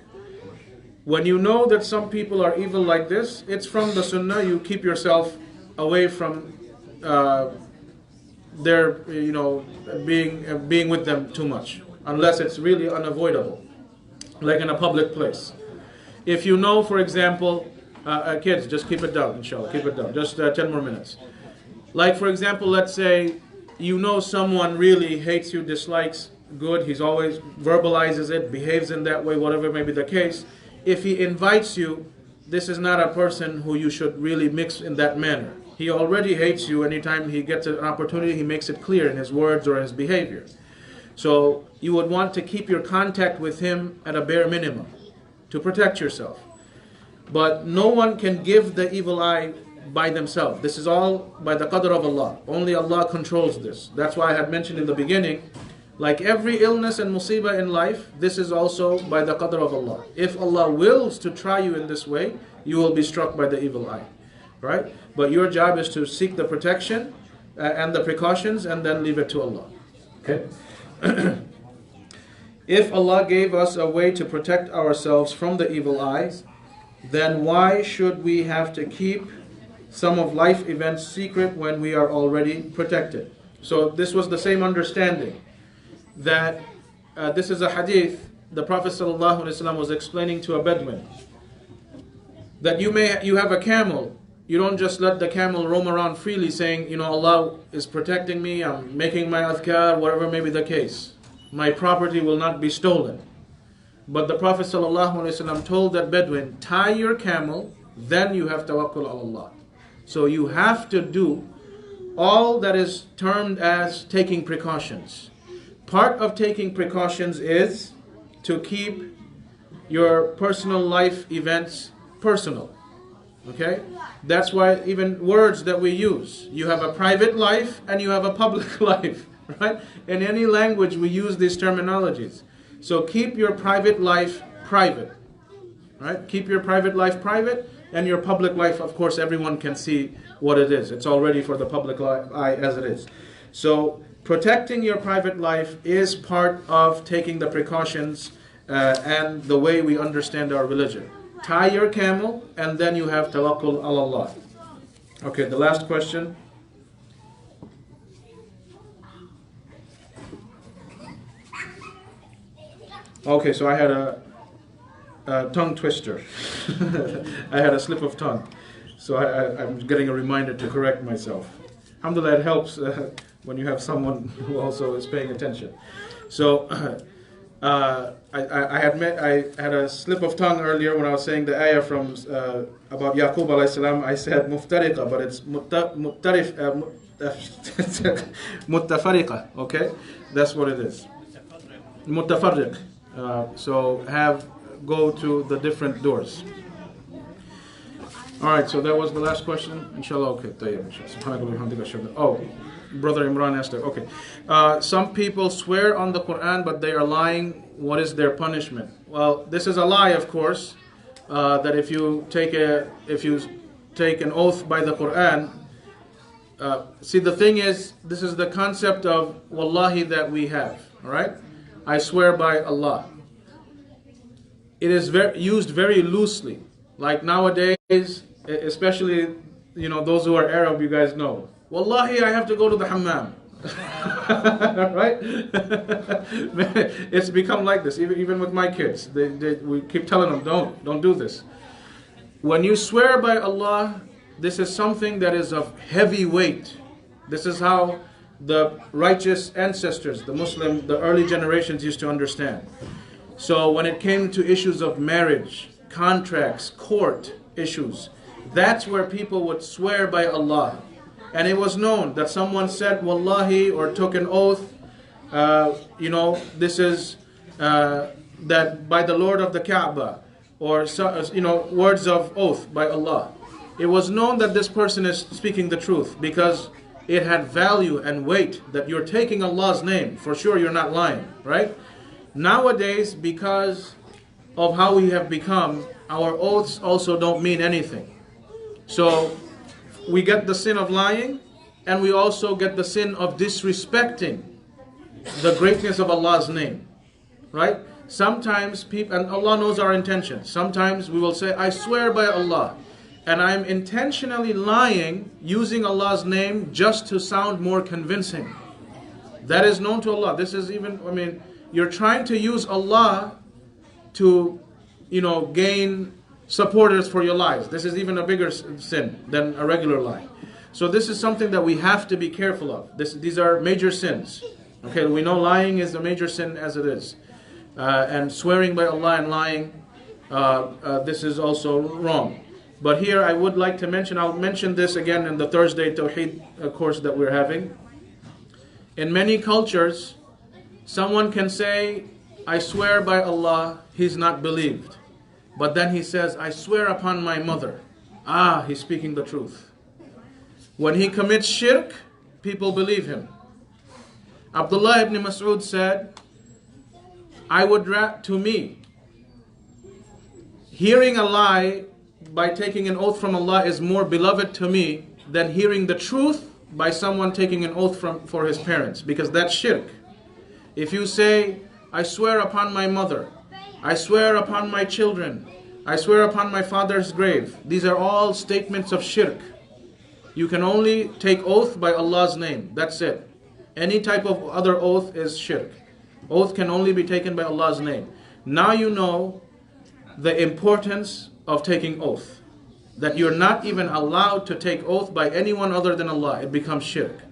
When you know that some people are evil like this, it's from the sunnah. You keep yourself away from their, being with them too much, unless it's really unavoidable, like in a public place. If you know, for example, kids, just keep it down, inshallah, keep it down, just 10 more minutes. Like, for example, let's say you know someone really hates you, dislikes good, he's always verbalizes it, behaves in that way, whatever may be the case. If he invites you, this is not a person who you should really mix in that manner. He already hates you. Anytime he gets an opportunity, he makes it clear in his words or his behavior. So you would want to keep your contact with him at a bare minimum to protect yourself. But no one can give the evil eye by themselves. This is all by the qadr of Allah. Only Allah controls this. That's why I had mentioned in the beginning, like every illness and musibah in life, this is also by the qadr of Allah. If Allah wills to try you in this way, you will be struck by the evil eye. Right? But your job is to seek the protection and the precautions, and then leave it to Allah. Okay? If Allah gave us a way to protect ourselves from the evil eye, then why should we have to keep some of life events secret when we are already protected? So this was the same understanding, that this is a hadith the Prophet ﷺ was explaining to a Bedouin, that you have a camel. You don't just let the camel roam around freely saying, Allah is protecting me, I'm making my adhkar, whatever may be the case. My property will not be stolen. But the Prophet ﷺ told that Bedouin, tie your camel, then you have tawakkul ala Allah. So you have to do all that is termed as taking precautions. Part of taking precautions is to keep your personal life events personal. Okay? That's why even words that we use, you have a private life and you have a public life, right? In any language we use these terminologies. So keep your private life private, right? Keep your private life private, and your public life, of course, everyone can see what it is. It's already for the public eye as it is. So protecting your private life is part of taking the precautions and the way we understand our religion. Tie your camel, and then you have tawakkul ala Allah. Okay, the last question. Okay, so I had a tongue twister. I had a slip of tongue. So I'm getting a reminder to correct myself. Alhamdulillah, it helps when you have someone who also is paying attention. So I had a slip of tongue earlier when I was saying the ayah from about Yaqub alayhi salam. I said muftariqa, but it's muttafariqa. Okay, that's what it is. Muttafarriq. So go to the different doors. All right, so that was the last question. Inshallah, okay. Oh, Brother Imran asked it. Okay. Some people swear on the Quran, but they are lying. What is their punishment? Well, this is a lie, of course. That if you take an oath by the Quran, see, the thing is, this is the concept of wallahi that we have. All right, I swear by Allah. It is used very loosely. Like nowadays, especially, those who are Arab, you guys know. Wallahi, I have to go to the hammam. Right? It's become like this, even with my kids. We keep telling them, don't do this. When you swear by Allah, this is something that is of heavy weight. This is how the righteous ancestors, the early generations used to understand. So when it came to issues of marriage, contracts, court issues, that's where people would swear by Allah. And it was known that someone said wallahi or took an oath, this is that by the Lord of the Kaaba, or words of oath by Allah. It was known that this person is speaking the truth because it had value and weight, that you're taking Allah's name. For sure you're not lying, right? Nowadays, because of how we have become, our oaths also don't mean anything. So we get the sin of lying, and we also get the sin of disrespecting the greatness of Allah's name, right? Sometimes people, and Allah knows our intentions, sometimes we will say, I swear by Allah, and I'm intentionally lying, using Allah's name just to sound more convincing. That is known to Allah. This is even, you're trying to use Allah to, gain supporters for your lies. This is even a bigger sin than a regular lie. So this is something that we have to be careful of. These are major sins. Okay, we know lying is a major sin as it is. And swearing by Allah and lying, this is also wrong. But here I would like to mention, I'll mention this again in the Thursday Taufique course that we're having. In many cultures, someone can say, I swear by Allah, he's not believed. But then he says, I swear upon my mother. He's speaking the truth. When he commits shirk, people believe him. Abdullah ibn Mas'ud said, hearing a lie by taking an oath from Allah is more beloved to me than hearing the truth by someone taking an oath for his parents, because that's shirk. If you say, I swear upon my mother, I swear upon my children, I swear upon my father's grave, these are all statements of shirk. You can only take oath by Allah's name. That's it. Any type of other oath is shirk. Oath can only be taken by Allah's name. Now you know the importance of taking oath. That you're not even allowed to take oath by anyone other than Allah. It becomes shirk.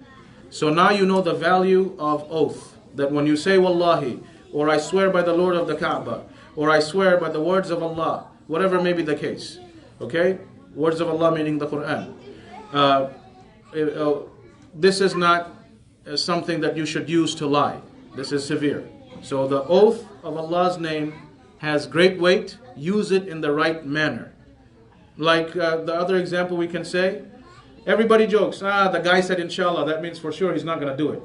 So now you know the value of oath. That when you say wallahi, or I swear by the Lord of the Kaaba, or I swear by the words of Allah, whatever may be the case. Okay? Words of Allah meaning the Quran. This is not something that you should use to lie. This is severe. So the oath of Allah's name has great weight. Use it in the right manner. Like the other example we can say, everybody jokes, the guy said inshallah, that means for sure he's not going to do it.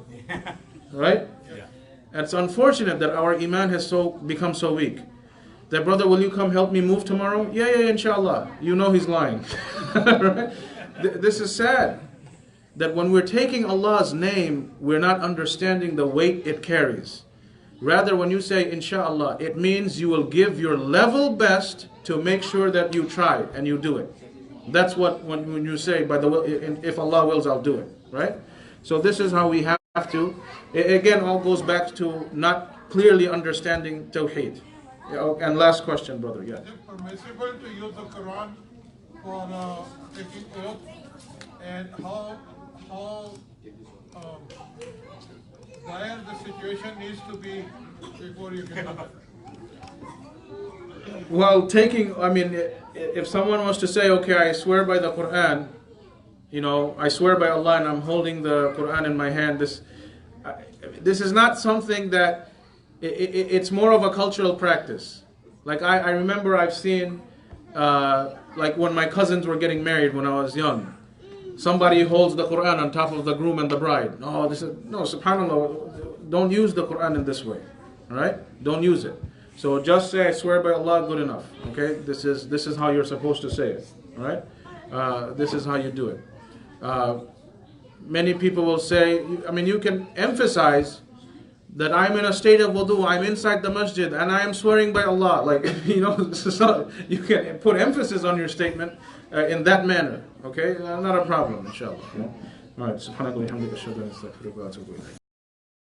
Right? Yeah. It's unfortunate that our iman has become so weak. That, brother, will you come help me move tomorrow? Yeah, inshallah. You know he's lying. Right? This is sad. That when we're taking Allah's name, we're not understanding the weight it carries. Rather, when you say inshallah, it means you will give your level best to make sure that you try and you do it. That's what when you say, if Allah wills, I'll do it. Right? So this is how we have to. Again, all goes back to not clearly understanding Tawheed. And last question, brother. Yeah. Is it permissible to use the Quran for taking oath? And how dire the situation needs to be before you can do that? Well, if someone was to say, okay, I swear by the Quran, I swear by Allah and I'm holding the Quran in my hand, this is not something that, it's more of a cultural practice. Like I remember I've seen, like when my cousins were getting married when I was young, somebody holds the Quran on top of the groom and the bride. No, subhanAllah, don't use the Quran in this way. Alright? Don't use it. So just say, I swear by Allah, good enough. Okay? This is how you're supposed to say it. Alright? This is how you do it. Many people will say, you can emphasize that I'm in a state of wudu, I'm inside the masjid, and I am swearing by Allah. So you can put emphasis on your statement in that manner. Okay? Not a problem, inshallah. Alright, subhanakallah, alhamdulillah, ashhadu an la ilaha illa anta, astaghfiruka wa atubu ilayk.